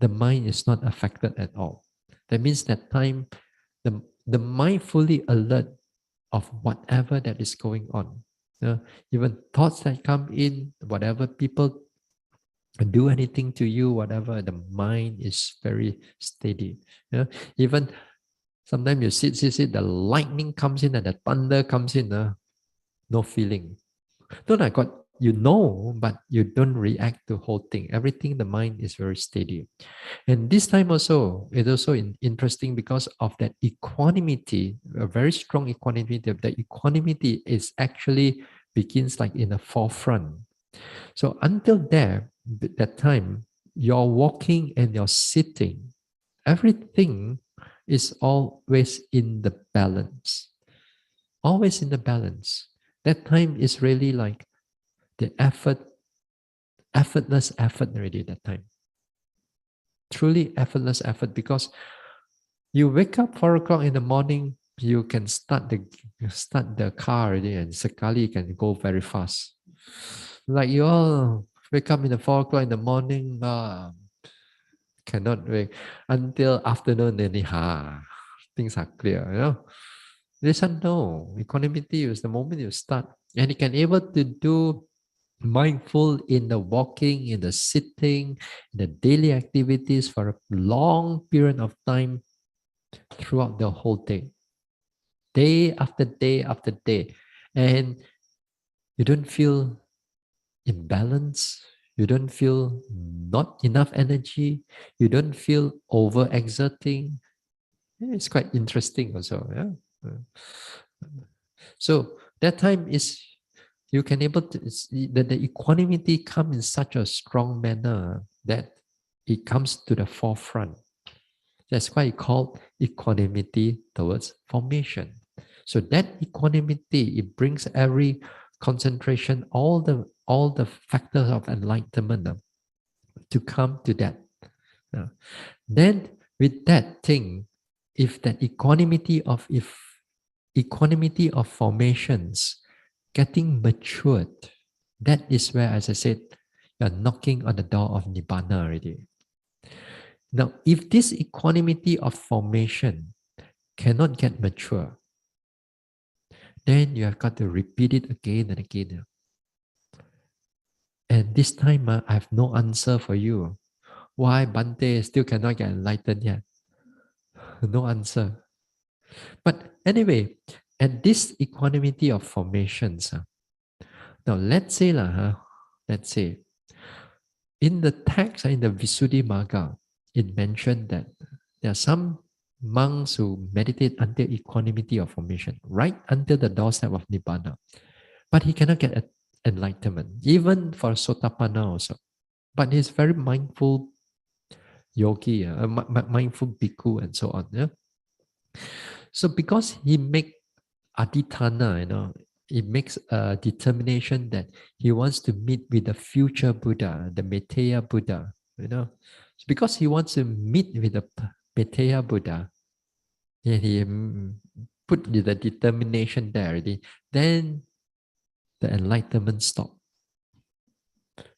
the mind is not affected at all. That means that time, the mind fully alert of whatever that is going on. Even thoughts that come in, whatever people do anything to you, whatever, the mind is very steady. Even sometimes you sit, the lightning comes in and the thunder comes in, no feeling. Don't I got, but you don't react to whole thing. Everything, the mind is very steady. And this time also, it's also interesting because of that equanimity, a very strong equanimity. The equanimity is actually begins like in the forefront. So until there, that time, you're walking and you're sitting, everything is always in the balance. Always in the balance. That time is really like the effortless effort already that time. Truly effortless effort, because you wake up 4 o'clock in the morning, you can start the car already, and sekali can go very fast. Like you all wake up in the 4 o'clock in the morning, cannot wait until afternoon, then things are clear, This one, no. Equanimity is the moment you start. And you can able to do mindful in the walking, in the sitting, in the daily activities for a long period of time throughout the whole day after day after day. And you don't feel imbalance, you don't feel not enough energy, you don't feel overexerting. It's quite interesting also. So that time is you can able to the equanimity come in such a strong manner that it comes to the forefront. That's why it called equanimity towards formation. So that equanimity, it brings every concentration, all the factors of enlightenment to come to that. Then with that thing, if that equanimity of formations getting matured, that is where, as I said, you're knocking on the door of Nibbana already. Now, if this equanimity of formation cannot get mature, then you have got to repeat it again and again. And this time, I have no answer for you. Why Bante still cannot get enlightened yet? No answer. But anyway, at this equanimity of formations, now let's say, let's say, in the text, in the Visuddhimagga, it mentioned that there are some monks who meditate until equanimity of formation, right until the doorstep of Nibbana. But he cannot get enlightenment, even for Sotapanna also. But he's very mindful yogi, mindful bhikkhu, and so on. Yeah? So because he make adhitthana, he makes a determination that he wants to meet with the future Buddha, the Metteyya Buddha, because he wants to meet with the Metteyya Buddha, and he put the determination there already, then the enlightenment stops.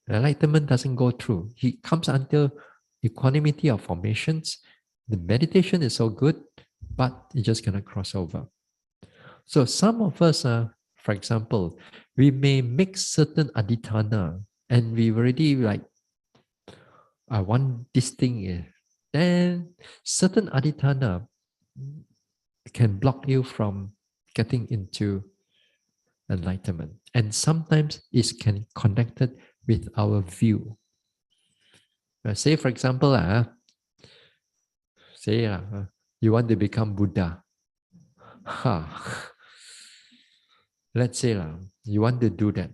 Enlightenment doesn't go through. He comes until equanimity of formations. The meditation is so good, but you just cannot cross over. So some of us, for example, we may make certain adhitthana, and we already like, I want this thing. Then certain adhitthana can block you from getting into enlightenment. And sometimes it's can connected with our view. Say, for example, you want to become Buddha. Let's say you want to do that.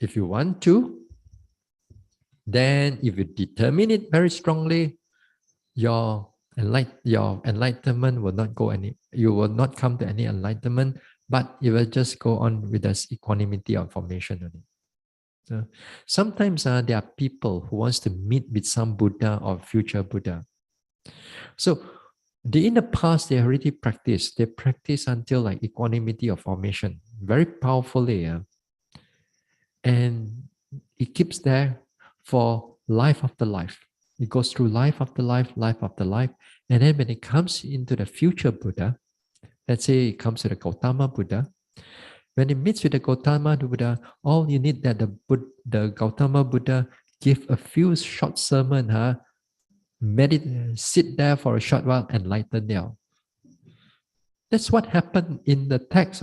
If you want to, then if you determine it very strongly, your enlightenment will not go you will not come to any enlightenment, but you will just go on with this equanimity of formation only. So sometimes there are people who wants to meet with some Buddha or future Buddha. So in the past, they already practiced. They practice until like equanimity of formation, very powerfully. And it keeps there for life after life. It goes through life after life, life after life. And then when it comes into the future Buddha, let's say it comes to the Gautama Buddha, when it meets with the Gautama Buddha, all you need that the Gautama Buddha give a few short sermon, sit there for a short while, enlighten now. That's what happened in the text.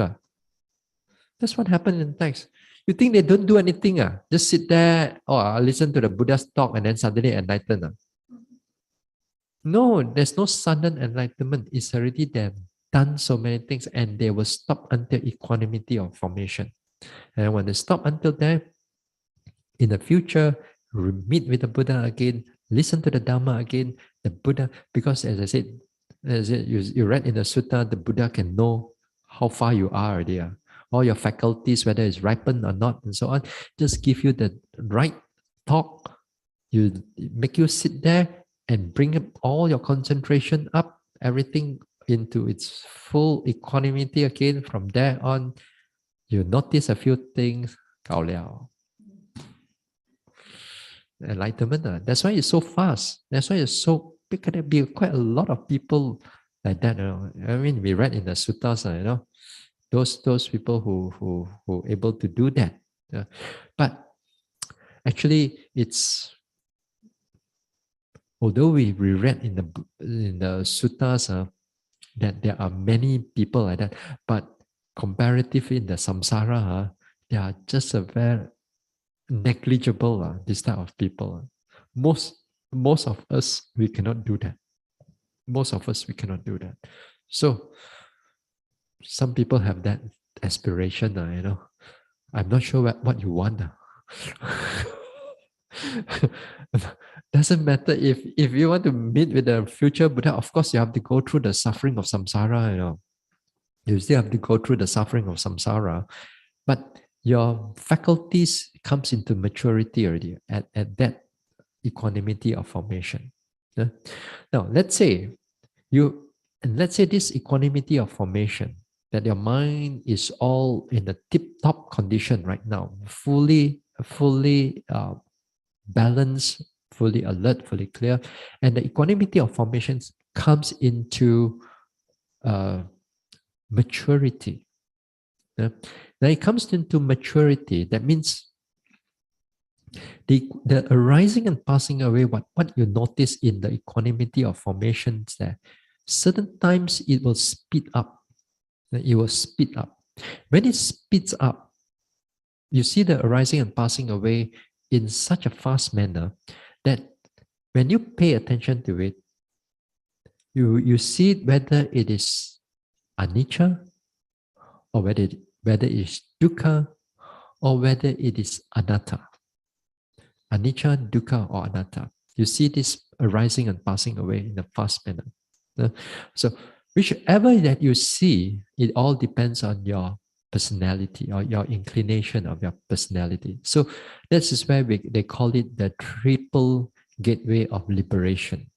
That's what happened in the text. You think they don't do anything? Just sit there or listen to the Buddha's talk and then suddenly enlighten? No, there's no sudden enlightenment. It's already they've done so many things and they will stop until equanimity of formation. And when they stop until there, in the future, meet with the Buddha again, listen to the Dharma again, the Buddha, because as I said, you read in the sutta, the Buddha can know how far you are already. All your faculties, whether it's ripened or not, and so on, just give you the right talk. You make you sit there and bring up all your concentration up, everything into its full equanimity again. From there on, you notice a few things, 搞了 enlightenment. That's why it's so fast. That's why it's so big. Can be quite a lot of people like that. I mean, we read in the suttas, those people who able to do that. But actually, it's although we read in the suttas that there are many people like that, but comparatively in the samsara, they are just a very negligible. This type of people. Most of us we cannot do that. Most of us we cannot do that. So some people have that aspiration. I'm not sure what you want. Doesn't matter if you want to meet with the future Buddha, of course you have to go through the suffering of samsara. You still have to go through the suffering of samsara, but your faculties comes into maturity already at that equanimity of formation. Now let's say this equanimity of formation, that your mind is all in the tip-top condition right now, fully balanced, fully alert, fully clear, and the equanimity of formations comes into maturity. Now it comes into maturity. That means the arising and passing away, what you notice in the equanimity of formations there, certain times it will speed up. It will speed up. When it speeds up, you see the arising and passing away in such a fast manner that when you pay attention to it, you see whether it is anicca, or whether it is dukkha, or whether it is anatta. Anicca, dukkha, or anatta. You see this arising and passing away in a fast manner. So whichever that you see, it all depends on your personality or your inclination of your personality. So this is where they call it the triple gateway of liberation.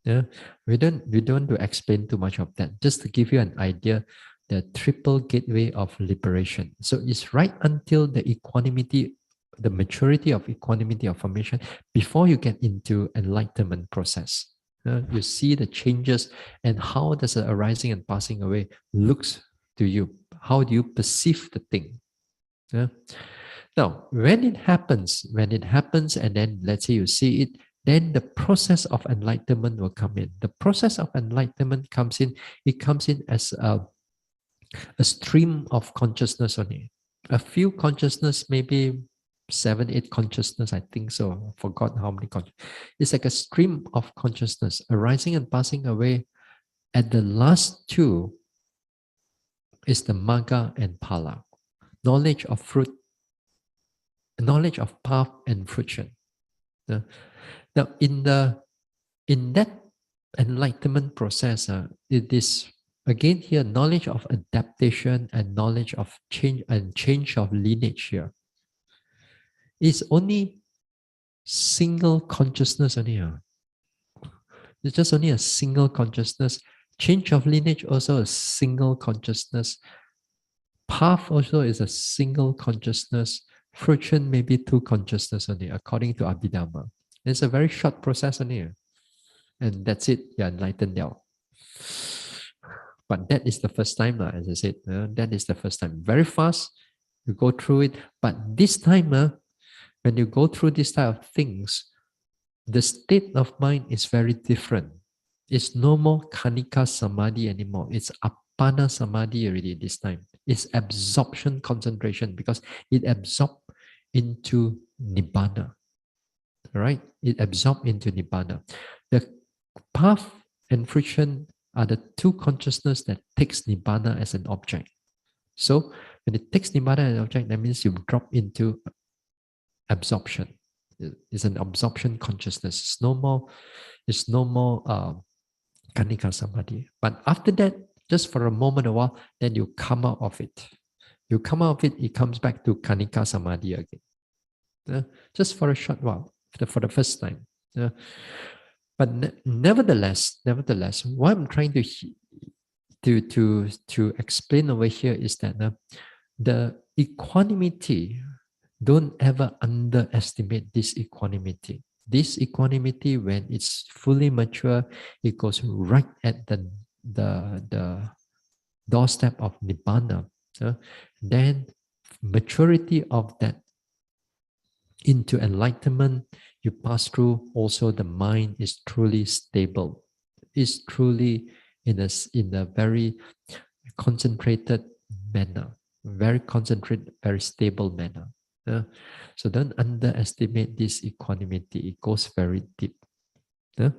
Yeah, we don't want to explain too much of that. Just to give you an idea, the triple gateway of liberation. So it's right until the equanimity, the maturity of equanimity of formation before you get into enlightenment process. You see the changes and how does the arising and passing away looks to you. How do you perceive the thing? Now, when it happens, and then let's say you see it, then the process of enlightenment will come in. The process of enlightenment comes in, it comes in as a stream of consciousness only. A few consciousness, maybe 7, 8 consciousness, I think so. I forgot how many consciousness. It's like a stream of consciousness arising and passing away. At the last two is the magga and phala, knowledge of fruit, knowledge of path and fruition. Now, in that enlightenment process, it is again here knowledge of adaptation and knowledge of change of lineage here. It's only single consciousness only. It's just only a single consciousness. Change of lineage also a single consciousness. Path also is a single consciousness. Fruition maybe 2 consciousness only, according to Abhidhamma. It's a very short process only. And that's it. You're enlightened now. But that is the first time, as I said. That is the first time. Very fast, you go through it. But this time, when you go through this type of things, the state of mind is very different. It's no more Kanika Samadhi anymore. It's Appana Samadhi already this time. It's absorption concentration because it absorbs into Nibbana. Right? It absorbs into Nibbana. The path and friction are the 2 consciousness that takes Nibbana as an object. So when it takes Nibbana as an object, that means you drop into absorption. It's an absorption consciousness. It's no more Kanika Samadhi. But after that, just for a moment, a while, then you come out of it. You come out of it, it comes back to Kanika Samadhi again. Uh, just for a short while, for the first time. But nevertheless, what I'm trying to explain over here is that the equanimity, don't ever underestimate this equanimity. This equanimity, when it's fully mature, it goes right at the doorstep of nibbana. Then maturity of that into enlightenment, you pass through, also the mind is truly stable, is truly in a very concentrated manner, very concentrated, very stable manner. So don't underestimate this equanimity. It goes very deep. Uh,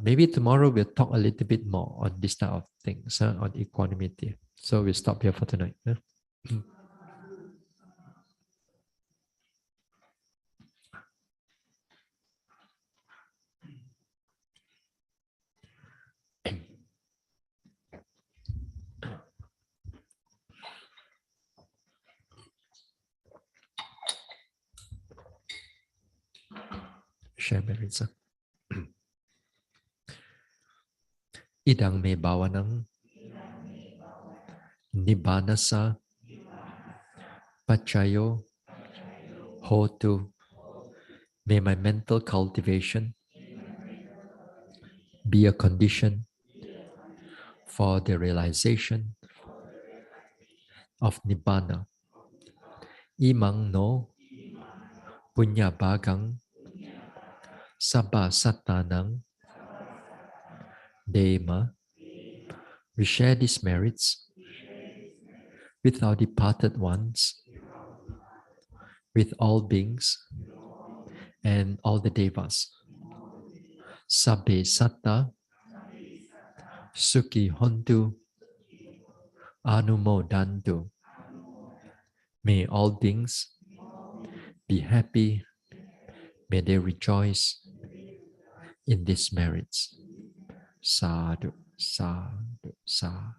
Maybe tomorrow we'll talk a little bit more on this type of things, on equanimity. So we'll stop here for tonight. Share merits. Idang me bawanang nibbanasa pachayo hotu. May my mental cultivation be a condition for the realization of nibbana. Imang no punya bagang sabba sattanang dema. We share these merits with our departed ones, with all beings and all the devas. Sabbe satta sukhi hontu anumodantu. May all beings be happy. May they rejoice in these merits. Sadhu, sadhu, sadhu.